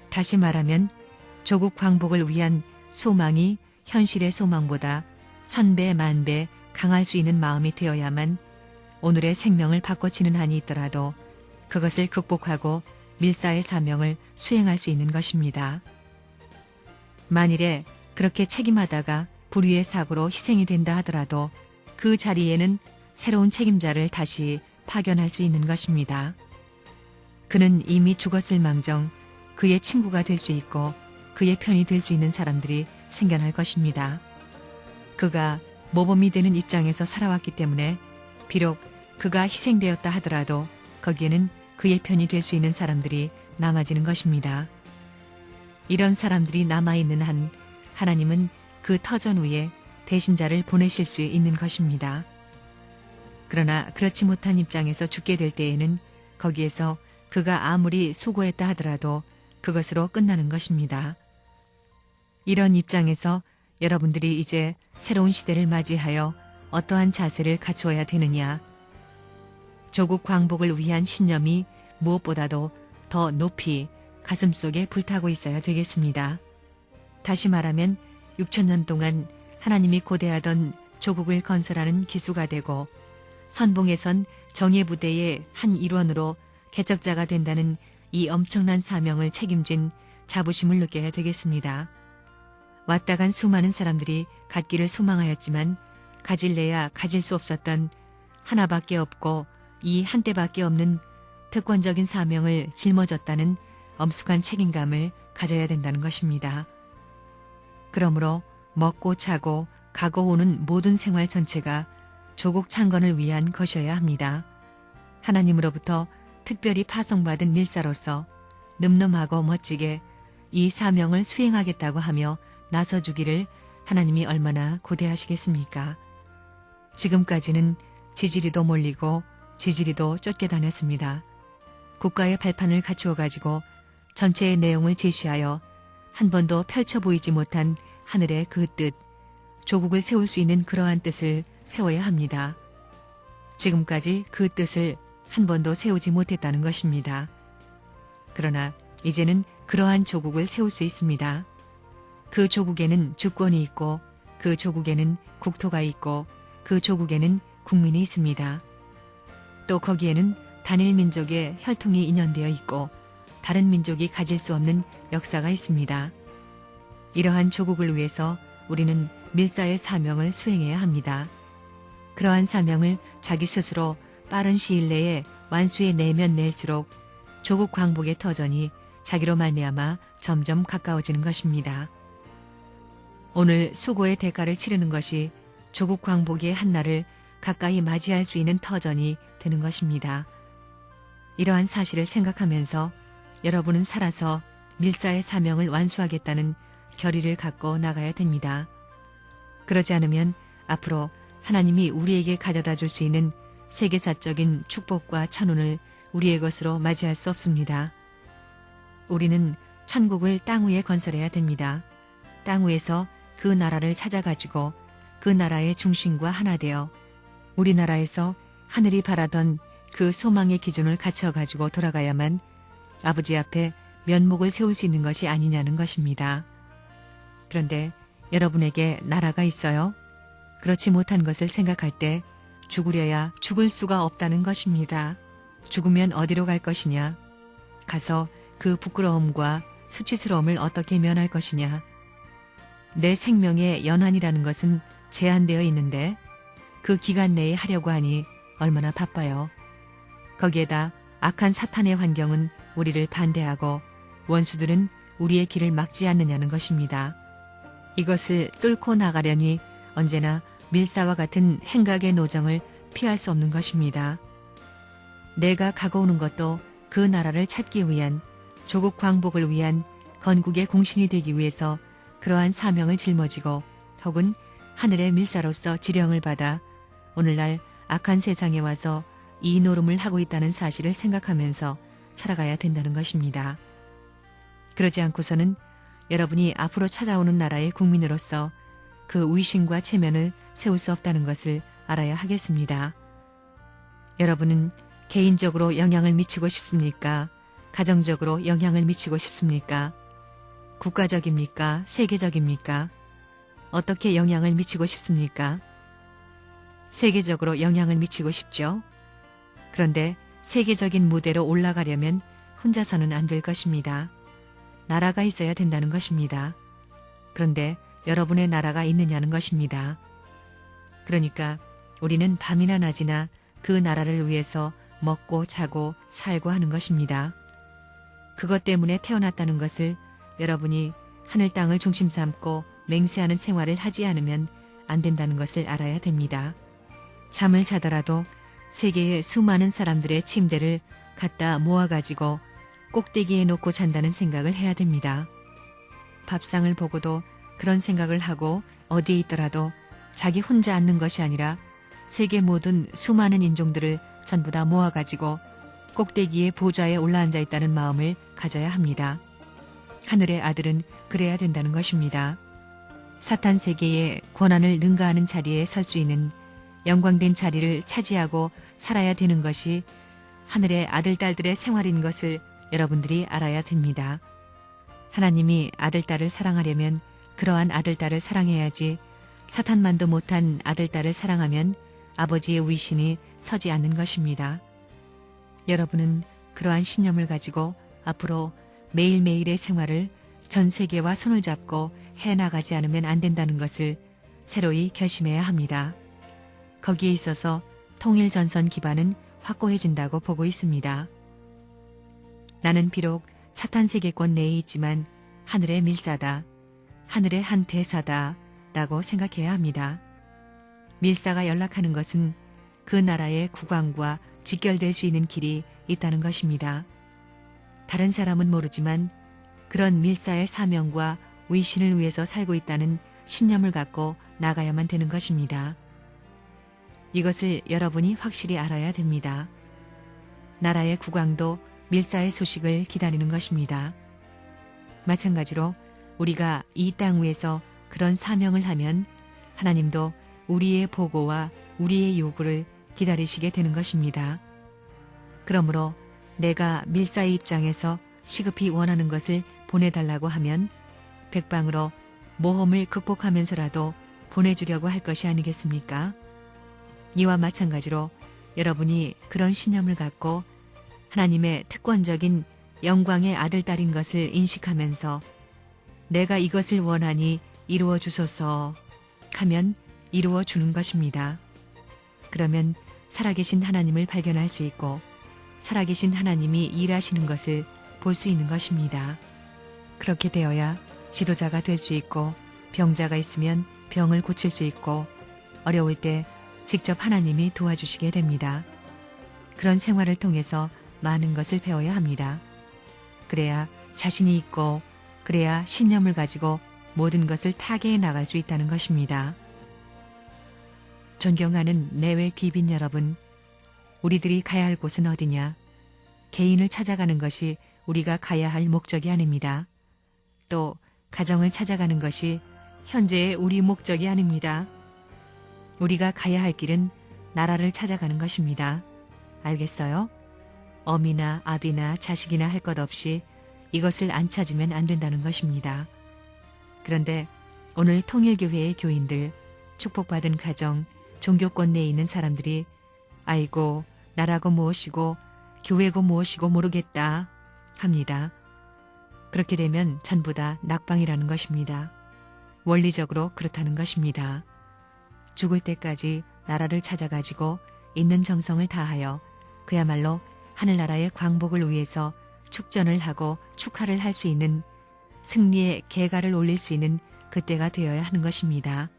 다시 말하면 조국 광복을 위한 소망이 현실의 소망보다 1000배, 10,000배 강할 수 있는 마음이 되어야만 오늘의 생명을 바꿔치는 한이 있더라도 그것을 극복하고 밀사의 사명을 수행할 수 있는 것입니다. 만일에 그렇게 책임하다가 불의의 사고로 희생이 된다 하더라도 그 자리에는 새로운 책임자를 다시 파견할 수 있는 것입니다. 그는 이미 죽었을 망정 그의 친구가 될 수 있고 그의 편이 될 수 있는 사람들이 생겨날 것입니다. 그가 모범이 되는 입장에서 살아왔기 때문에 비록 그가 희생되었다 하더라도 거기에는 그의 편이 될 수 있는 사람들이 남아지는 것입니다. 이런 사람들이 남아있는 한 하나님은 그 터전 위에 대신자를 보내실 수 있는 것입니다. 그러나 그렇지 못한 입장에서 죽게 될 때에는 거기에서 그가 아무리 수고했다 하더라도 그것으로 끝나는 것입니다. 이런 입장에서 여러분들이 이제 새로운 시대를 맞이하여 어떠한 자세를 갖추어야 되느냐. 조국 광복을 위한 신념이 무엇보다도 더 높이 가슴속에 불타고 있어야 되겠습니다. 다시 말하면 6천년 동안 하나님이 고대하던 조국을 건설하는 기수가 되고 선봉에선 정예부대의 한 일원으로 개척자가 된다는 이 엄청난 사명을 책임진 자부심을 느껴야 되겠습니다. 왔다 간 수많은 사람들이 갖기를 소망하였지만 가질래야 가질 수 없었던 하나밖에 없고 이 한때밖에 없는 특권적인 사명을 짊어졌다는 엄숙한 책임감을 가져야 된다는 것입니다. 그러므로 먹고 자고 가고 오는 모든 생활 전체가 조국 창건을 위한 것이어야 합니다. 하나님으로부터 특별히 파송받은 밀사로서 늠름하고 멋지게 이 사명을 수행하겠다고 하며 나서주기를 하나님이 얼마나 고대하시겠습니까? 지금까지는 지지리도 몰리고 지지리도 쫓겨 다녔습니다. 국가의 발판을 갖추어 가지고 전체의 내용을 제시하여 한 번도 펼쳐 보이지 못한 하늘의 그 뜻, 조국을 세울 수 있는 그러한 뜻을 세워야 합니다. 지금까지 그 뜻을 한 번도 세우지 못했다는 것입니다. 그러나 이제는 그러한 조국을 세울 수 있습니다. 그 조국에는 주권이 있고 그 조국에는 국토가 있고 그 조국에는 국민이 있습니다. 또 거기에는 단일 민족의 혈통이 인연되어 있고 다른 민족이 가질 수 없는 역사가 있습니다. 이러한 조국을 위해서 우리는 밀사의 사명을 수행해야 합니다. 그러한 사명을 자기 스스로 빠른 시일 내에 완수해 내면 낼수록 조국 광복의 터전이 자기로 말미암아 점점 가까워지는 것입니다. 오늘 수고의 대가를 치르는 것이 조국 광복의 한날을 가까이 맞이할 수 있는 터전이 되는 것입니다. 이러한 사실을 생각하면서 여러분은 살아서 밀사의 사명을 완수하겠다는 결의를 갖고 나가야 됩니다. 그러지 않으면 앞으로 하나님이 우리에게 가져다 줄 수 있는 세계사적인 축복과 천운을 우리의 것으로 맞이할 수 없습니다. 우리는 천국을 땅 위에 건설해야 됩니다. 땅 위에서 그 나라를 찾아가지고 그 나라의 중심과 하나 되어 우리나라에서 하늘이 바라던 그 소망의 기준을 갖춰가지고 돌아가야만 아버지 앞에 면목을 세울 수 있는 것이 아니냐는 것입니다. 그런데 여러분에게 나라가 있어요? 그렇지 못한 것을 생각할 때 죽으려야 죽을 수가 없다는 것입니다. 죽으면 어디로 갈 것이냐? 가서 그 부끄러움과 수치스러움을 어떻게 면할 것이냐? 내 생명의 연한이라는 것은 제한되어 있는데 그 기간 내에 하려고 하니 얼마나 바빠요. 거기에다 악한 사탄의 환경은 우리를 반대하고 원수들은 우리의 길을 막지 않느냐는 것입니다. 이것을 뚫고 나가려니 언제나 밀사와 같은 행각의 노정을 피할 수 없는 것입니다. 내가 가고 오는 것도 그 나라를 찾기 위한 조국 광복을 위한 건국의 공신이 되기 위해서 그러한 사명을 짊어지고 혹은 하늘의 밀사로서 지령을 받아 오늘날 악한 세상에 와서 이 노름을 하고 있다는 사실을 생각하면서 살아가야 된다는 것입니다. 그러지 않고서는 여러분이 앞으로 찾아오는 나라의 국민으로서 그 위신과 체면을 세울 수 없다는 것을 알아야 하겠습니다. 여러분은 개인적으로 영향을 미치고 싶습니까? 가정적으로 영향을 미치고 싶습니까? 국가적입니까? 세계적입니까? 어떻게 영향을 미치고 싶습니까? 세계적으로 영향을 미치고 싶죠. 그런데 세계적인 무대로 올라가려면 혼자서는 안 될 것입니다. 나라가 있어야 된다는 것입니다. 그런데 여러분의 나라가 있느냐는 것입니다. 그러니까 우리는 밤이나 낮이나 그 나라를 위해서 먹고 자고 살고 하는 것입니다. 그것 때문에 태어났다는 것을 여러분이 하늘 땅을 중심 삼고 맹세하는 생활을 하지 않으면 안 된다는 것을 알아야 됩니다. 잠을 자더라도 세계의 수많은 사람들의 침대를 갖다 모아가지고 꼭대기에 놓고 잔다는 생각을 해야 됩니다. 밥상을 보고도 그런 생각을 하고 어디에 있더라도 자기 혼자 앉는 것이 아니라 세계 모든 수많은 인종들을 전부 다 모아가지고 꼭대기의 보좌에 올라앉아 있다는 마음을 가져야 합니다. 하늘의 아들은 그래야 된다는 것입니다. 사탄 세계의 권한을 능가하는 자리에 설 수 있는 영광된 자리를 차지하고 살아야 되는 것이 하늘의 아들, 딸들의 생활인 것을 여러분들이 알아야 됩니다. 하나님이 아들, 딸을 사랑하려면 그러한 아들딸을 사랑해야지 사탄만도 못한 아들딸을 사랑하면 아버지의 위신이 서지 않는 것입니다. 여러분은 그러한 신념을 가지고 앞으로 매일매일의 생활을 전 세계와 손을 잡고 해나가지 않으면 안 된다는 것을 새로이 결심해야 합니다. 거기에 있어서 통일전선 기반은 확고해진다고 보고 있습니다. 나는 비록 사탄 세계권 내에 있지만 하늘의 밀사다, 하늘의 한 대사다 라고 생각해야 합니다. 밀사가 연락하는 것은 그 나라의 국왕과 직결될 수 있는 길이 있다는 것입니다. 다른 사람은 모르지만 그런 밀사의 사명과 위신을 위해서 살고 있다는 신념을 갖고 나가야만 되는 것입니다. 이것을 여러분이 확실히 알아야 됩니다. 나라의 국왕도 밀사의 소식을 기다리는 것입니다. 마찬가지로 우리가 이 땅 위에서 그런 사명을 하면 하나님도 우리의 보고와 우리의 요구를 기다리시게 되는 것입니다. 그러므로 내가 밀사의 입장에서 시급히 원하는 것을 보내달라고 하면 백방으로 모험을 극복하면서라도 보내주려고 할 것이 아니겠습니까? 이와 마찬가지로 여러분이 그런 신념을 갖고 하나님의 특권적인 영광의 아들딸인 것을 인식하면서 내가 이것을 원하니 이루어 주소서 하면 이루어 주는 것입니다. 그러면 살아계신 하나님을 발견할 수 있고 살아계신 하나님이 일하시는 것을 볼 수 있는 것입니다. 그렇게 되어야 지도자가 될 수 있고 병자가 있으면 병을 고칠 수 있고 어려울 때 직접 하나님이 도와주시게 됩니다. 그런 생활을 통해서 많은 것을 배워야 합니다. 그래야 자신이 있고 그래야 신념을 가지고 모든 것을 타개해 나갈 수 있다는 것입니다. 존경하는 내외 귀빈 여러분, 우리들이 가야 할 곳은 어디냐? 개인을 찾아가는 것이 우리가 가야 할 목적이 아닙니다. 또 가정을 찾아가는 것이 현재의 우리 목적이 아닙니다. 우리가 가야 할 길은 나라를 찾아가는 것입니다. 알겠어요? 어미나 아비나 자식이나 할 것 없이 이것을 안 찾으면 안 된다는 것입니다. 그런데 오늘 통일교회의 교인들, 축복받은 가정, 종교권 내에 있는 사람들이 아이고 나라고 무엇이고 교회고 무엇이고 모르겠다 합니다. 그렇게 되면 전부 다 낙방이라는 것입니다. 원리적으로 그렇다는 것입니다. 죽을 때까지 나라를 찾아가지고 있는 정성을 다하여 그야말로 하늘나라의 광복을 위해서 축전을 하고 축하를 할 수 있는 승리의 개가를 올릴 수 있는 그때가 되어야 하는 것입니다.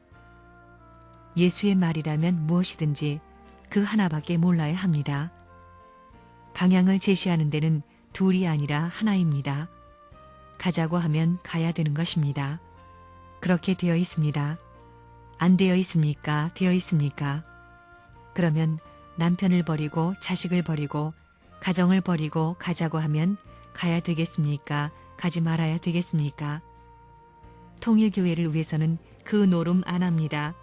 예수의 말이라면 무엇이든지 그 하나밖에 몰라야 합니다. 방향을 제시하는 데는 둘이 아니라 하나입니다. 가자고 하면 가야 되는 것입니다. 그렇게 되어 있습니다. 안 되어 있습니까? 되어 있습니까? 그러면 남편을 버리고 자식을 버리고 가정을 버리고 가자고 하면 가야 되겠습니까? 가지 말아야 되겠습니까? 통일교회를 위해서는 그 노름 안 합니다.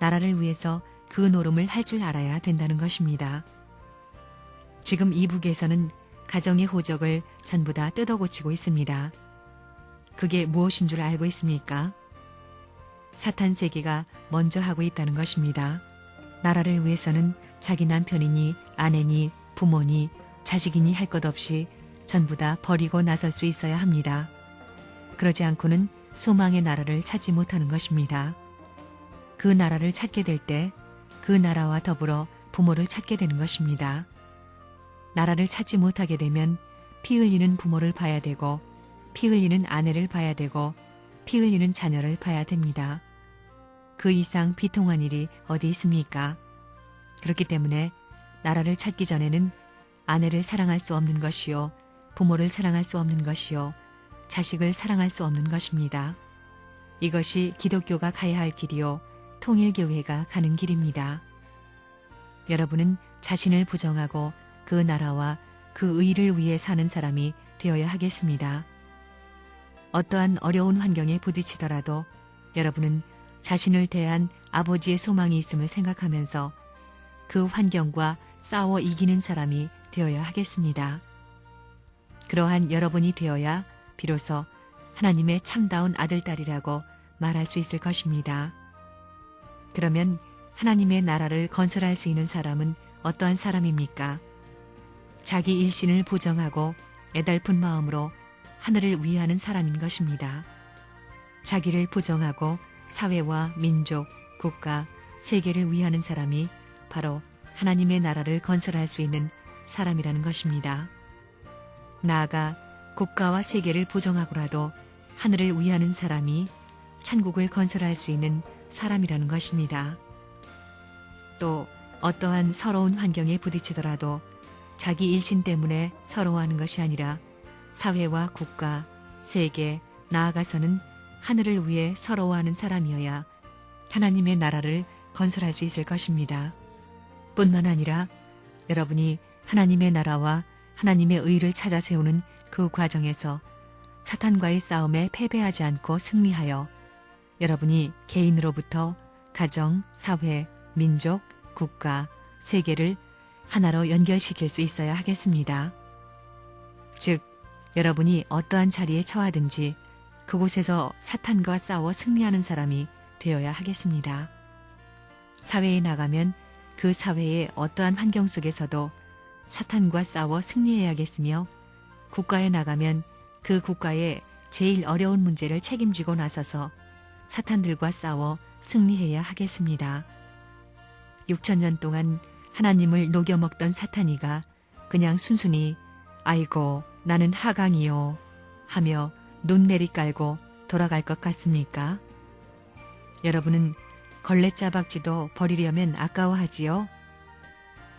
나라를 위해서 그 노름을 할 줄 알아야 된다는 것입니다. 지금 이북에서는 가정의 호적을 전부 다 뜯어고치고 있습니다. 그게 무엇인 줄 알고 있습니까? 사탄 세계가 먼저 하고 있다는 것입니다. 나라를 위해서는 자기 남편이니 아내니 부모니 자식이니 할 것 없이 전부 다 버리고 나설 수 있어야 합니다. 그러지 않고는 소망의 나라를 찾지 못하는 것입니다. 그 나라를 찾게 될 때 그 나라와 더불어 부모를 찾게 되는 것입니다. 나라를 찾지 못하게 되면 피 흘리는 부모를 봐야 되고 피 흘리는 아내를 봐야 되고 피 흘리는 자녀를 봐야 됩니다. 그 이상 비통한 일이 어디 있습니까? 그렇기 때문에 나라를 찾기 전에는 아내를 사랑할 수 없는 것이요, 부모를 사랑할 수 없는 것이요, 자식을 사랑할 수 없는 것입니다. 이것이 기독교가 가야 할 길이요, 통일교회가 가는 길입니다. 여러분은 자신을 부정하고 그 나라와 그 의를 위해 사는 사람이 되어야 하겠습니다. 어떠한 어려운 환경에 부딪히더라도 여러분은 자신을 대한 아버지의 소망이 있음을 생각하면서 그 환경과 싸워 이기는 사람이 되어야 하겠습니다. 그러한 여러분이 되어야 비로소 하나님의 참다운 아들딸이라고 말할 수 있을 것입니다. 그러면 하나님의 나라를 건설할 수 있는 사람은 어떠한 사람입니까? 자기 일신을 부정하고 애달픈 마음으로 하늘을 위하는 사람인 것입니다. 자기를 부정하고 사회와 민족, 국가, 세계를 위하는 사람이 바로 하나님의 나라를 건설할 수 있는 사람이라는 것입니다. 나아가 국가와 세계를 부정하고라도 하늘을 위하는 사람이 천국을 건설할 수 있는 사람이라는 것입니다. 또 어떠한 서러운 환경에 부딪히더라도 자기 일신 때문에 서러워하는 것이 아니라 사회와 국가, 세계, 나아가서는 하늘을 위해 서러워하는 사람이어야 하나님의 나라를 건설할 수 있을 것입니다. 뿐만 아니라 여러분이 하나님의 나라와 하나님의 의를 찾아 세우는 그 과정에서 사탄과의 싸움에 패배하지 않고 승리하여 여러분이 개인으로부터 가정, 사회, 민족, 국가, 세계를 하나로 연결시킬 수 있어야 하겠습니다. 즉, 여러분이 어떠한 자리에 처하든지 그곳에서 사탄과 싸워 승리하는 사람이 되어야 하겠습니다. 사회에 나가면 그 사회의 어떠한 환경 속에서도 사탄과 싸워 승리해야겠으며 국가에 나가면 그 국가의 제일 어려운 문제를 책임지고 나서서 사탄들과 싸워 승리해야 하겠습니다. 6,000년 동안 하나님을 녹여먹던 사탄이가 그냥 순순히 아이고 나는 하강이요 하며 눈 내리깔고 돌아갈 것 같습니까? 여러분은 걸레짜박지도 버리려면 아까워하지요?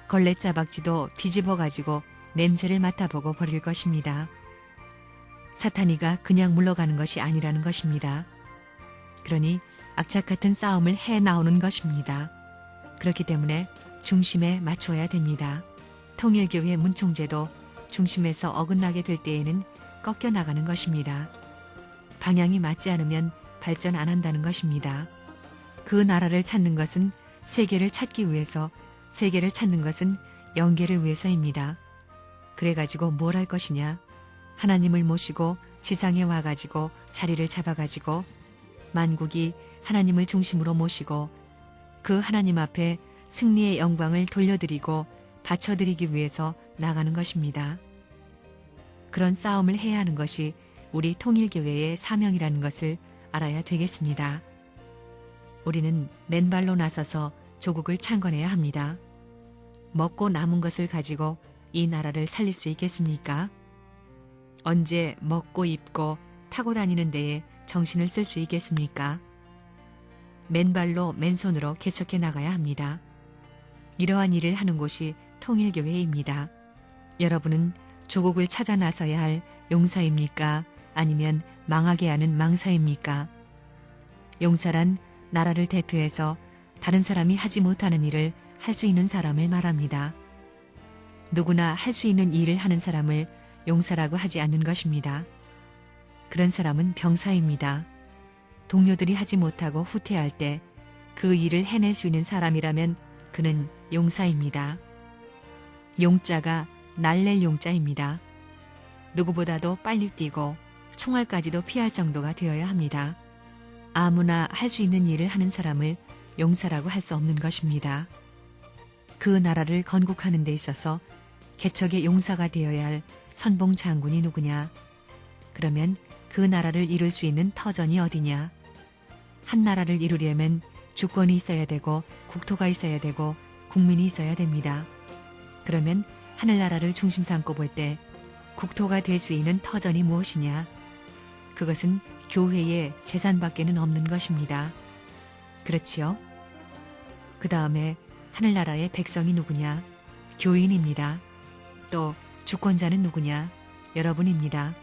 걸레짜박지도 뒤집어가지고 냄새를 맡아보고 버릴 것입니다. 사탄이가 그냥 물러가는 것이 아니라는 것입니다. 그러니 악착 같은 싸움을 해 나오는 것입니다. 그렇기 때문에 중심에 맞춰야 됩니다. 통일교회 문총제도 중심에서 어긋나게 될 때에는 꺾여 나가는 것입니다. 방향이 맞지 않으면 발전 안 한다는 것입니다. 그 나라를 찾는 것은 세계를 찾기 위해서, 세계를 찾는 것은 영계를 위해서입니다. 그래가지고 뭘 할 것이냐? 하나님을 모시고 지상에 와가지고 자리를 잡아가지고 만국이 하나님을 중심으로 모시고 그 하나님 앞에 승리의 영광을 돌려드리고 바쳐드리기 위해서 나가는 것입니다. 그런 싸움을 해야 하는 것이 우리 통일교회의 사명이라는 것을 알아야 되겠습니다. 우리는 맨발로 나서서 조국을 창건해야 합니다. 먹고 남은 것을 가지고 이 나라를 살릴 수 있겠습니까? 언제 먹고 입고 타고 다니는 데에 정신을 쓸 수 있겠습니까? 맨발로 맨손으로 개척해 나가야 합니다. 이러한 일을 하는 곳이 통일교회입니다. 여러분은 조국을 찾아 나서야 할 용사입니까? 아니면 망하게 하는 망사입니까? 용사란 나라를 대표해서 다른 사람이 하지 못하는 일을 할 수 있는 사람을 말합니다. 누구나 할 수 있는 일을 하는 사람을 용사라고 하지 않는 것입니다. 그런 사람은 병사입니다. 동료들이 하지 못하고 후퇴할 때 그 일을 해낼 수 있는 사람이라면 그는 용사입니다. 용자가 날랠 용자입니다. 누구보다도 빨리 뛰고 총알까지도 피할 정도가 되어야 합니다. 아무나 할 수 있는 일을 하는 사람을 용사라고 할 수 없는 것입니다. 그 나라를 건국하는 데 있어서 개척의 용사가 되어야 할 선봉 장군이 누구냐? 그러면 그 나라를 이룰 수 있는 터전이 어디냐? 한 나라를 이루려면 주권이 있어야 되고 국토가 있어야 되고 국민이 있어야 됩니다. 그러면 하늘나라를 중심 삼고 볼 때 국토가 될 수 있는 터전이 무엇이냐? 그것은 교회의 재산밖에는 없는 것입니다. 그렇지요? 그 다음에 하늘나라의 백성이 누구냐? 교인입니다. 또 주권자는 누구냐? 여러분입니다.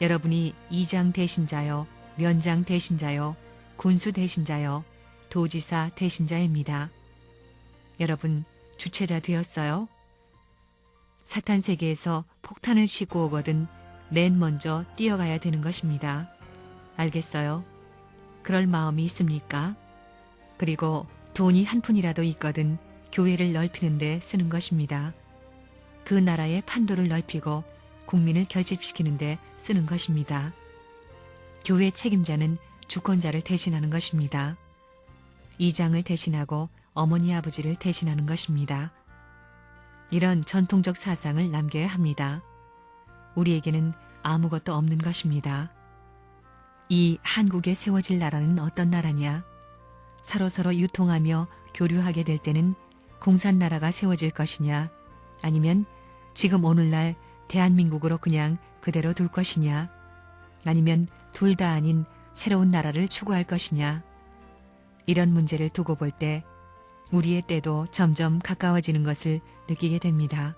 여러분이 이장 대신자요, 면장 대신자요, 군수 대신자요, 도지사 대신자입니다. 여러분 주체자 되었어요? 사탄 세계에서 폭탄을 싣고 오거든 맨 먼저 뛰어가야 되는 것입니다. 알겠어요? 그럴 마음이 있습니까? 그리고 돈이 한 푼이라도 있거든 교회를 넓히는 데 쓰는 것입니다. 그 나라의 판도를 넓히고 국민을 결집시키는 데 쓰는 것입니다. 교회 책임자는 주권자를 대신하는 것입니다. 이장을 대신하고 어머니 아버지를 대신하는 것입니다. 이런 전통적 사상을 남겨야 합니다. 우리에게는 아무것도 없는 것입니다. 이 한국에 세워질 나라는 어떤 나라냐? 서로서로 유통하며 교류하게 될 때는 공산나라가 세워질 것이냐? 아니면 지금 오늘날 대한민국으로 그냥 그대로 둘 것이냐? 아니면 둘 다 아닌 새로운 나라를 추구할 것이냐? 이런 문제를 두고 볼 때 우리의 때도 점점 가까워지는 것을 느끼게 됩니다.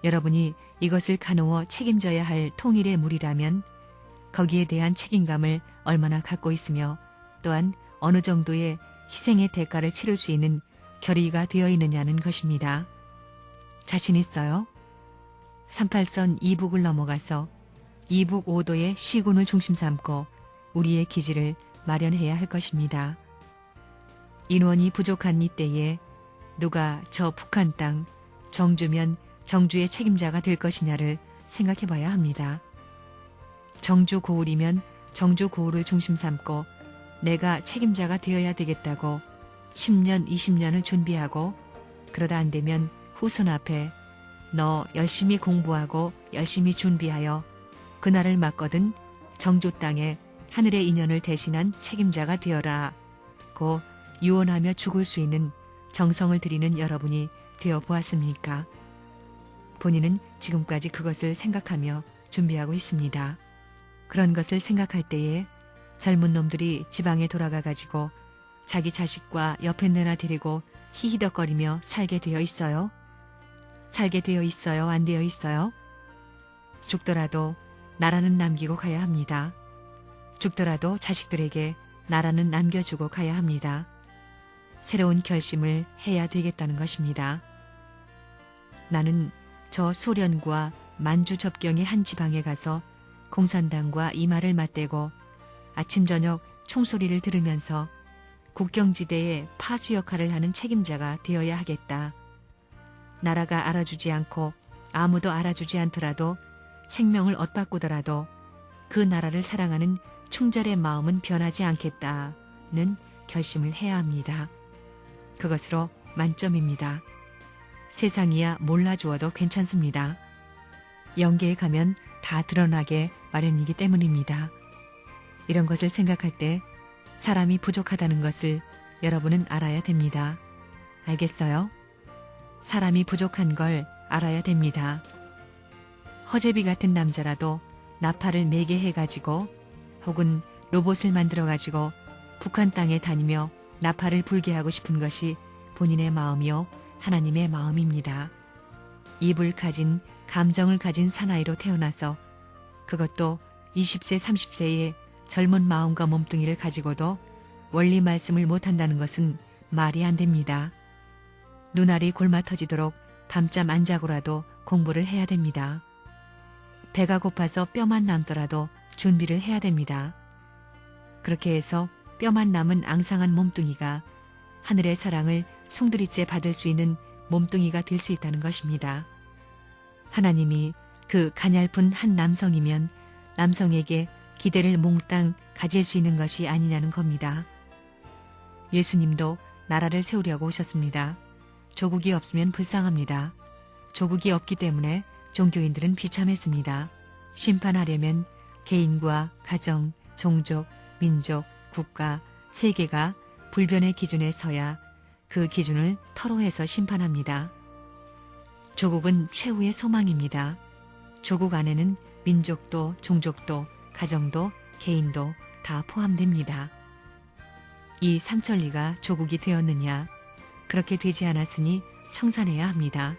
여러분이 이것을 가누어 책임져야 할 통일의 물이라면 거기에 대한 책임감을 얼마나 갖고 있으며 또한 어느 정도의 희생의 대가를 치를 수 있는 결의가 되어 있느냐는 것입니다. 자신 있어요? 38선 이북을 넘어가서 이북 5도의 시군을 중심 삼고 우리의 기지를 마련해야 할 것입니다. 인원이 부족한 이때에 누가 저 북한 땅, 정주면 정주의 책임자가 될 것이냐를 생각해 봐야 합니다. 정주 고을이면 정주 고을을 중심 삼고 내가 책임자가 되어야 되겠다고 10년, 20년을 준비하고 그러다 안 되면 후손 앞에 너 열심히 공부하고 열심히 준비하여 그날을 맞거든 정주 땅에 하늘의 인연을 대신한 책임자가 되어라 고 유언하며 죽을 수 있는 정성을 들이는 여러분이 되어 보았습니까? 본인은 지금까지 그것을 생각하며 준비하고 있습니다. 그런 것을 생각할 때에 젊은 놈들이 지방에 돌아가 가지고 자기 자식과 옆에 내나 데리고 히히덕거리며 살게 되어 있어요? 살게 되어 있어요? 안 되어 있어요? 죽더라도 나라는 남기고 가야 합니다. 죽더라도 자식들에게 나라는 남겨주고 가야 합니다. 새로운 결심을 해야 되겠다는 것입니다. 나는 저 소련과 만주 접경의 한 지방에 가서 공산당과 이마를 맞대고 아침 저녁 총소리를 들으면서 국경지대의 파수 역할을 하는 책임자가 되어야 하겠다. 나라가 알아주지 않고 아무도 알아주지 않더라도 생명을 엇바꾸더라도 그 나라를 사랑하는 충절의 마음은 변하지 않겠다는 결심을 해야 합니다. 그것으로 만점입니다. 세상이야 몰라주어도 괜찮습니다. 영계에 가면 다 드러나게 마련이기 때문입니다. 이런 것을 생각할 때 사람이 부족하다는 것을 여러분은 알아야 됩니다. 알겠어요? 사람이 부족한 걸 알아야 됩니다. 허재비 같은 남자라도 나팔을 매게 해가지고 혹은 로봇을 만들어가지고 북한 땅에 다니며 나팔을 불게 하고 싶은 것이 본인의 마음이요 하나님의 마음입니다. 입을 가진 감정을 가진 사나이로 태어나서 그것도 20세 30세의 젊은 마음과 몸뚱이를 가지고도 원리 말씀을 못한다는 것은 말이 안 됩니다. 눈알이 골마 터지도록 밤잠 안 자고라도 공부를 해야 됩니다. 배가 고파서 뼈만 남더라도 준비를 해야 됩니다. 그렇게 해서 뼈만 남은 앙상한 몸뚱이가 하늘의 사랑을 송두리째 받을 수 있는 몸뚱이가 될 수 있다는 것입니다. 하나님이 그 가냘픈 한 남성이면 남성에게 기대를 몽땅 가질 수 있는 것이 아니냐는 겁니다. 예수님도 나라를 세우려고 오셨습니다. 조국이 없으면 불쌍합니다. 조국이 없기 때문에 종교인들은 비참했습니다. 심판하려면 개인과 가정, 종족, 민족, 국가, 세계가 불변의 기준에 서야 그 기준을 터로해서 심판합니다. 조국은 최후의 소망입니다. 조국 안에는 민족도, 종족도, 가정도, 개인도 다 포함됩니다. 이 삼천리가 조국이 되었느냐? 그렇게 되지 않았으니 청산해야 합니다.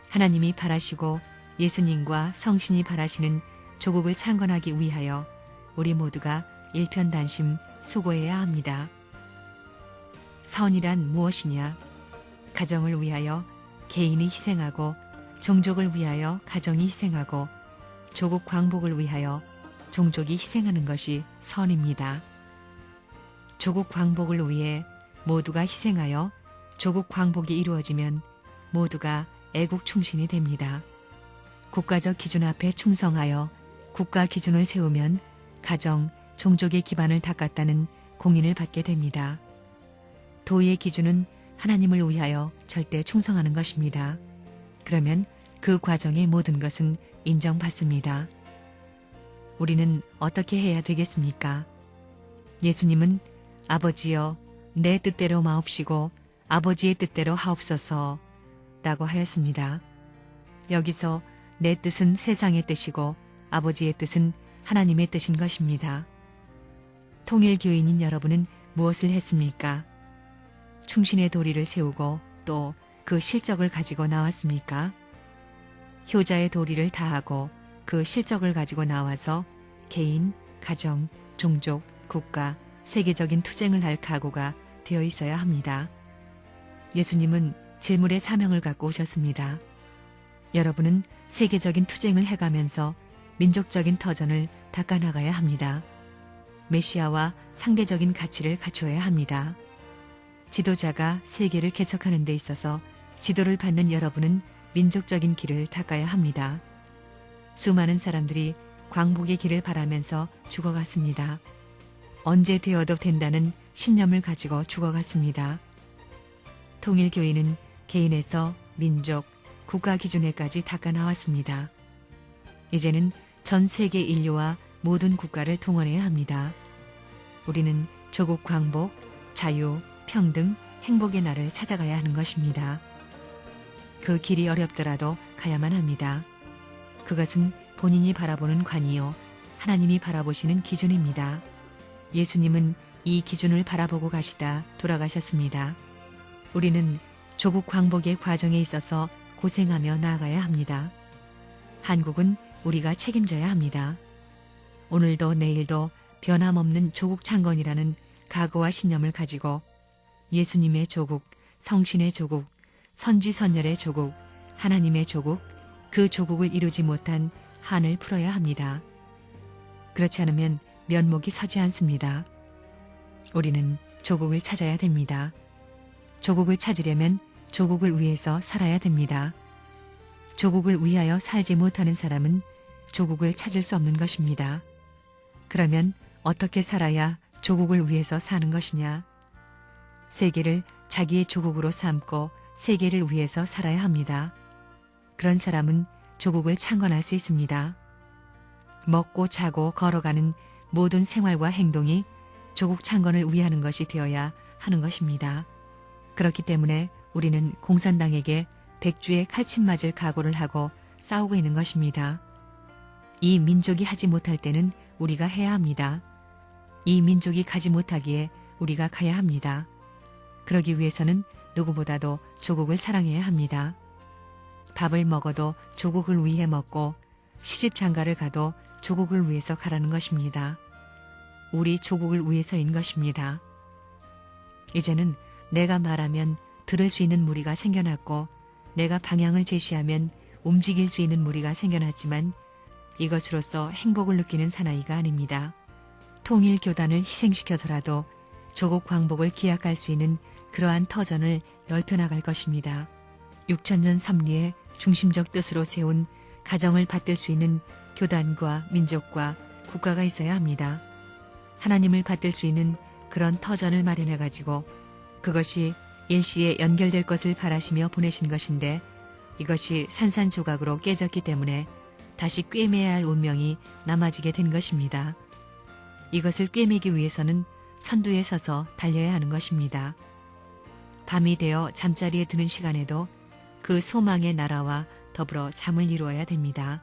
하나님이 바라시고 예수님과 성신이 바라시는 조국을 창건하기 위하여 우리 모두가 일편단심 수고해야 합니다. 선이란 무엇이냐? 가정을 위하여 개인이 희생하고 종족을 위하여 가정이 희생하고 조국 광복을 위하여 종족이 희생하는 것이 선입니다. 조국 광복을 위해 모두가 희생하여 조국 광복이 이루어지면 모두가 애국 충신이 됩니다. 국가적 기준 앞에 충성하여 국가 기준을 세우면 가정, 종족의 기반을 닦았다는 공인을 받게 됩니다. 도의의 기준은 하나님을 위하여 절대 충성하는 것입니다. 그러면 그 과정의 모든 것은 인정받습니다. 우리는 어떻게 해야 되겠습니까? 예수님은 아버지여 내 뜻대로 마옵시고 아버지의 뜻대로 하옵소서 라고 하였습니다. 여기서 내 뜻은 세상의 뜻이고 아버지의 뜻은 하나님의 뜻인 것입니다. 통일교인인 여러분은 무엇을 했습니까? 충신의 도리를 세우고 또 그 실적을 가지고 나왔습니까? 효자의 도리를 다하고 그 실적을 가지고 나와서 개인, 가정, 종족, 국가, 세계적인 투쟁을 할 각오가 되어 있어야 합니다. 예수님은 재물의 사명을 갖고 오셨습니다. 여러분은 세계적인 투쟁을 해가면서 민족적인 터전을 닦아나가야 합니다. 메시아와 상대적인 가치를 갖추어야 합니다. 지도자가 세계를 개척하는 데 있어서 지도를 받는 여러분은 민족적인 길을 닦아야 합니다. 수많은 사람들이 광복의 길을 바라면서 죽어갔습니다. 언제 되어도 된다는 신념을 가지고 죽어갔습니다. 통일교회는 개인에서 민족, 국가 기준에까지 닦아 나왔습니다. 이제는 전 세계 인류와 모든 국가를 동원해야 합니다. 우리는 조국 광복, 자유, 평등, 행복의 날을 찾아가야 하는 것입니다. 그 길이 어렵더라도 가야만 합니다. 그것은 본인이 바라보는 관이요 하나님이 바라보시는 기준입니다. 예수님은 이 기준을 바라보고 가시다 돌아가셨습니다. 우리는 조국 광복의 과정에 있어서 고생하며 나아가야 합니다. 한국은 우리가 책임져야 합니다. 오늘도 내일도 변함없는 조국 창건이라는 각오와 신념을 가지고 예수님의 조국, 성신의 조국, 선지선열의 조국, 하나님의 조국, 그 조국을 이루지 못한 한을 풀어야 합니다. 그렇지 않으면 면목이 서지 않습니다. 우리는 조국을 찾아야 됩니다. 조국을 찾으려면 조국을 위해서 살아야 됩니다. 조국을 위하여 살지 못하는 사람은 조국을 찾을 수 없는 것입니다. 그러면 어떻게 살아야 조국을 위해서 사는 것이냐? 세계를 자기의 조국으로 삼고 세계를 위해서 살아야 합니다. 그런 사람은 조국을 창건할 수 있습니다. 먹고 자고 걸어가는 모든 생활과 행동이 조국 창건을 위하는 것이 되어야 하는 것입니다. 그렇기 때문에 우리는 공산당에게 백주에 칼침 맞을 각오를 하고 싸우고 있는 것입니다. 이 민족이 하지 못할 때는 우리가 해야 합니다. 이 민족이 가지 못하기에 우리가 가야 합니다. 그러기 위해서는 누구보다도 조국을 사랑해야 합니다. 밥을 먹어도 조국을 위해 먹고 시집 장가를 가도 조국을 위해서 가라는 것입니다. 우리 조국을 위해서인 것입니다. 이제는 내가 말하면 들을 수 있는 무리가 생겨났고 내가 방향을 제시하면 움직일 수 있는 무리가 생겨났지만 이것으로서 행복을 느끼는 사나이가 아닙니다. 통일교단을 희생시켜서라도 조국 광복을 기약할 수 있는 그러한 터전을 넓혀나갈 것입니다. 6천년 섭리의 중심적 뜻으로 세운 가정을 받들 수 있는 교단과 민족과 국가가 있어야 합니다. 하나님을 받들 수 있는 그런 터전을 마련해가지고 그것이 일시에 연결될 것을 바라시며 보내신 것인데 이것이 산산조각으로 깨졌기 때문에 다시 꿰매야 할 운명이 남아지게 된 것입니다. 이것을 꿰매기 위해서는 선두에 서서 달려야 하는 것입니다. 밤이 되어 잠자리에 드는 시간에도 그 소망의 나라와 더불어 잠을 이루어야 됩니다.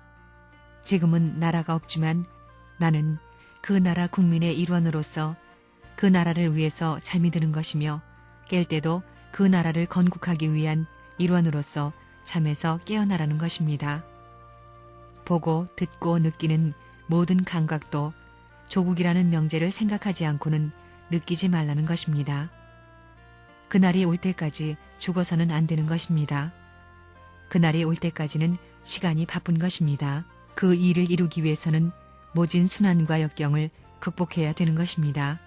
지금은 나라가 없지만 나는 그 나라 국민의 일원으로서 그 나라를 위해서 잠이 드는 것이며 깰 때도 그 나라를 건국하기 위한 일원으로서 잠에서 깨어나라는 것입니다. 보고 듣고 느끼는 모든 감각도 조국이라는 명제를 생각하지 않고는 느끼지 말라는 것입니다. 그날이 올 때까지 죽어서는 안 되는 것입니다. 그날이 올 때까지는 시간이 바쁜 것입니다. 그 일을 이루기 위해서는 모진 순환과 역경을 극복해야 되는 것입니다.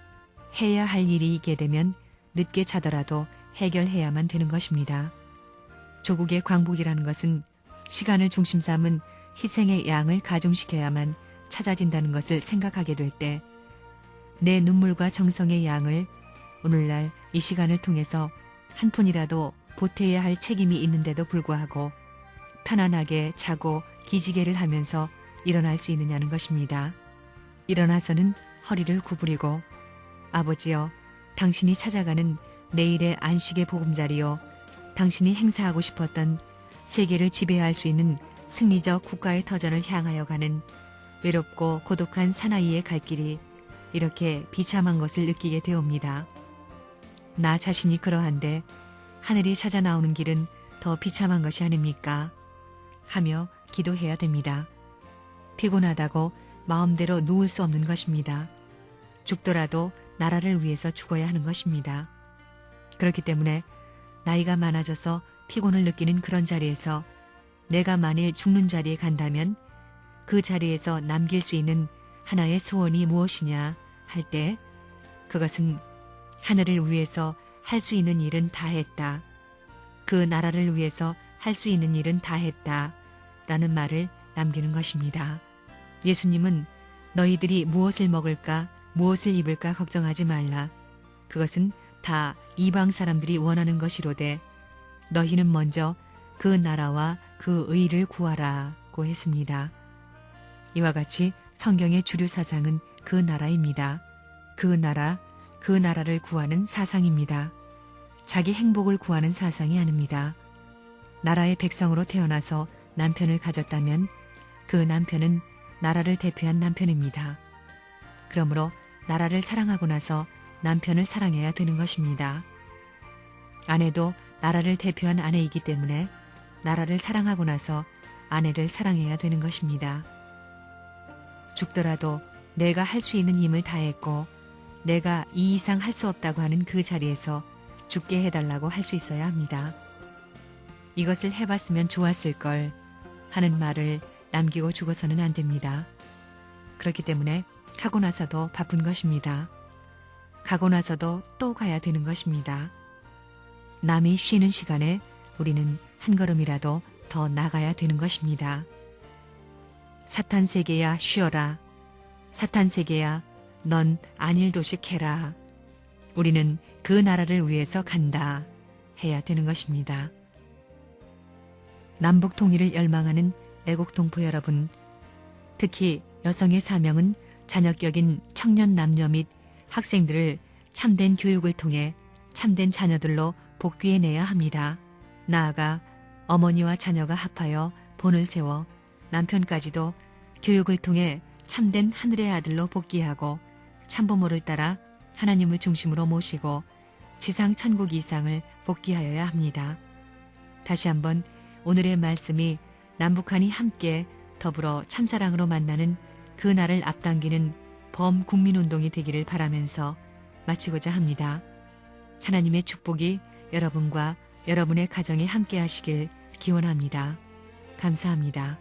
해야 할 일이 있게 되면 늦게 자더라도 해결해야만 되는 것입니다. 조국의 광복이라는 것은 시간을 중심 삼은 희생의 양을 가중시켜야만 찾아진다는 것을 생각하게 될 때 내 눈물과 정성의 양을 오늘날 이 시간을 통해서 한 푼이라도 보태야 할 책임이 있는데도 불구하고 편안하게 자고 기지개를 하면서 일어날 수 있느냐는 것입니다. 일어나서는 허리를 구부리고 아버지여, 당신이 찾아가는 내일의 안식의 보금자리요, 당신이 행사하고 싶었던 세계를 지배할 수 있는 승리적 국가의 터전을 향하여 가는 외롭고 고독한 사나이의 갈 길이 이렇게 비참한 것을 느끼게 되옵니다. 나 자신이 그러한데 하늘이 찾아 나오는 길은 더 비참한 것이 아닙니까? 하며 기도해야 됩니다. 피곤하다고 마음대로 누울 수 없는 것입니다. 죽더라도 나라를 위해서 죽어야 하는 것입니다. 그렇기 때문에 나이가 많아져서 피곤을 느끼는 그런 자리에서 내가 만일 죽는 자리에 간다면 그 자리에서 남길 수 있는 하나의 소원이 무엇이냐 할 때 그것은 하늘을 위해서 할 수 있는 일은 다 했다. 그 나라를 위해서 할 수 있는 일은 다 했다. 라는 말을 남기는 것입니다. 예수님은 너희들이 무엇을 먹을까 무엇을 입을까 걱정하지 말라. 그것은 다 이방 사람들이 원하는 것이로되 너희는 먼저 그 나라와 그 의를 구하라고 했습니다. 이와 같이 성경의 주류 사상은 그 나라입니다. 그 나라를 구하는 사상입니다. 자기 행복을 구하는 사상이 아닙니다. 나라의 백성으로 태어나서 남편을 가졌다면 그 남편은 나라를 대표한 남편입니다. 그러므로 나라를 사랑하고 나서 남편을 사랑해야 되는 것입니다. 아내도 나라를 대표한 아내이기 때문에 나라를 사랑하고 나서 아내를 사랑해야 되는 것입니다. 죽더라도 내가 할 수 있는 힘을 다했고 내가 이 이상 할 수 없다고 하는 그 자리에서 죽게 해달라고 할 수 있어야 합니다. 이것을 해봤으면 좋았을 걸 하는 말을 남기고 죽어서는 안 됩니다. 그렇기 때문에 하고 나서도 바쁜 것입니다. 가고 나서도 또 가야 되는 것입니다. 남이 쉬는 시간에 우리는 한 걸음이라도 더 나가야 되는 것입니다. 사탄 세계야 쉬어라. 사탄 세계야 넌 안일도식 해라. 우리는 그 나라를 위해서 간다 해야 되는 것입니다. 남북 통일을 열망하는 애국 동포 여러분, 특히 여성의 사명은 자녀격인 청년 남녀 및 학생들을 참된 교육을 통해 참된 자녀들로 복귀해내야 합니다. 나아가 어머니와 자녀가 합하여 본을 세워 남편까지도 교육을 통해 참된 하늘의 아들로 복귀하고 참부모를 따라 하나님을 중심으로 모시고 지상 천국 이상을 복귀하여야 합니다. 다시 한번 오늘의 말씀이 남북한이 함께 더불어 참사랑으로 만나는 그 날을 앞당기는 범국민운동이 되기를 바라면서 마치고자 합니다. 하나님의 축복이 여러분과 여러분의 가정에 함께 하시길 기원합니다. 감사합니다.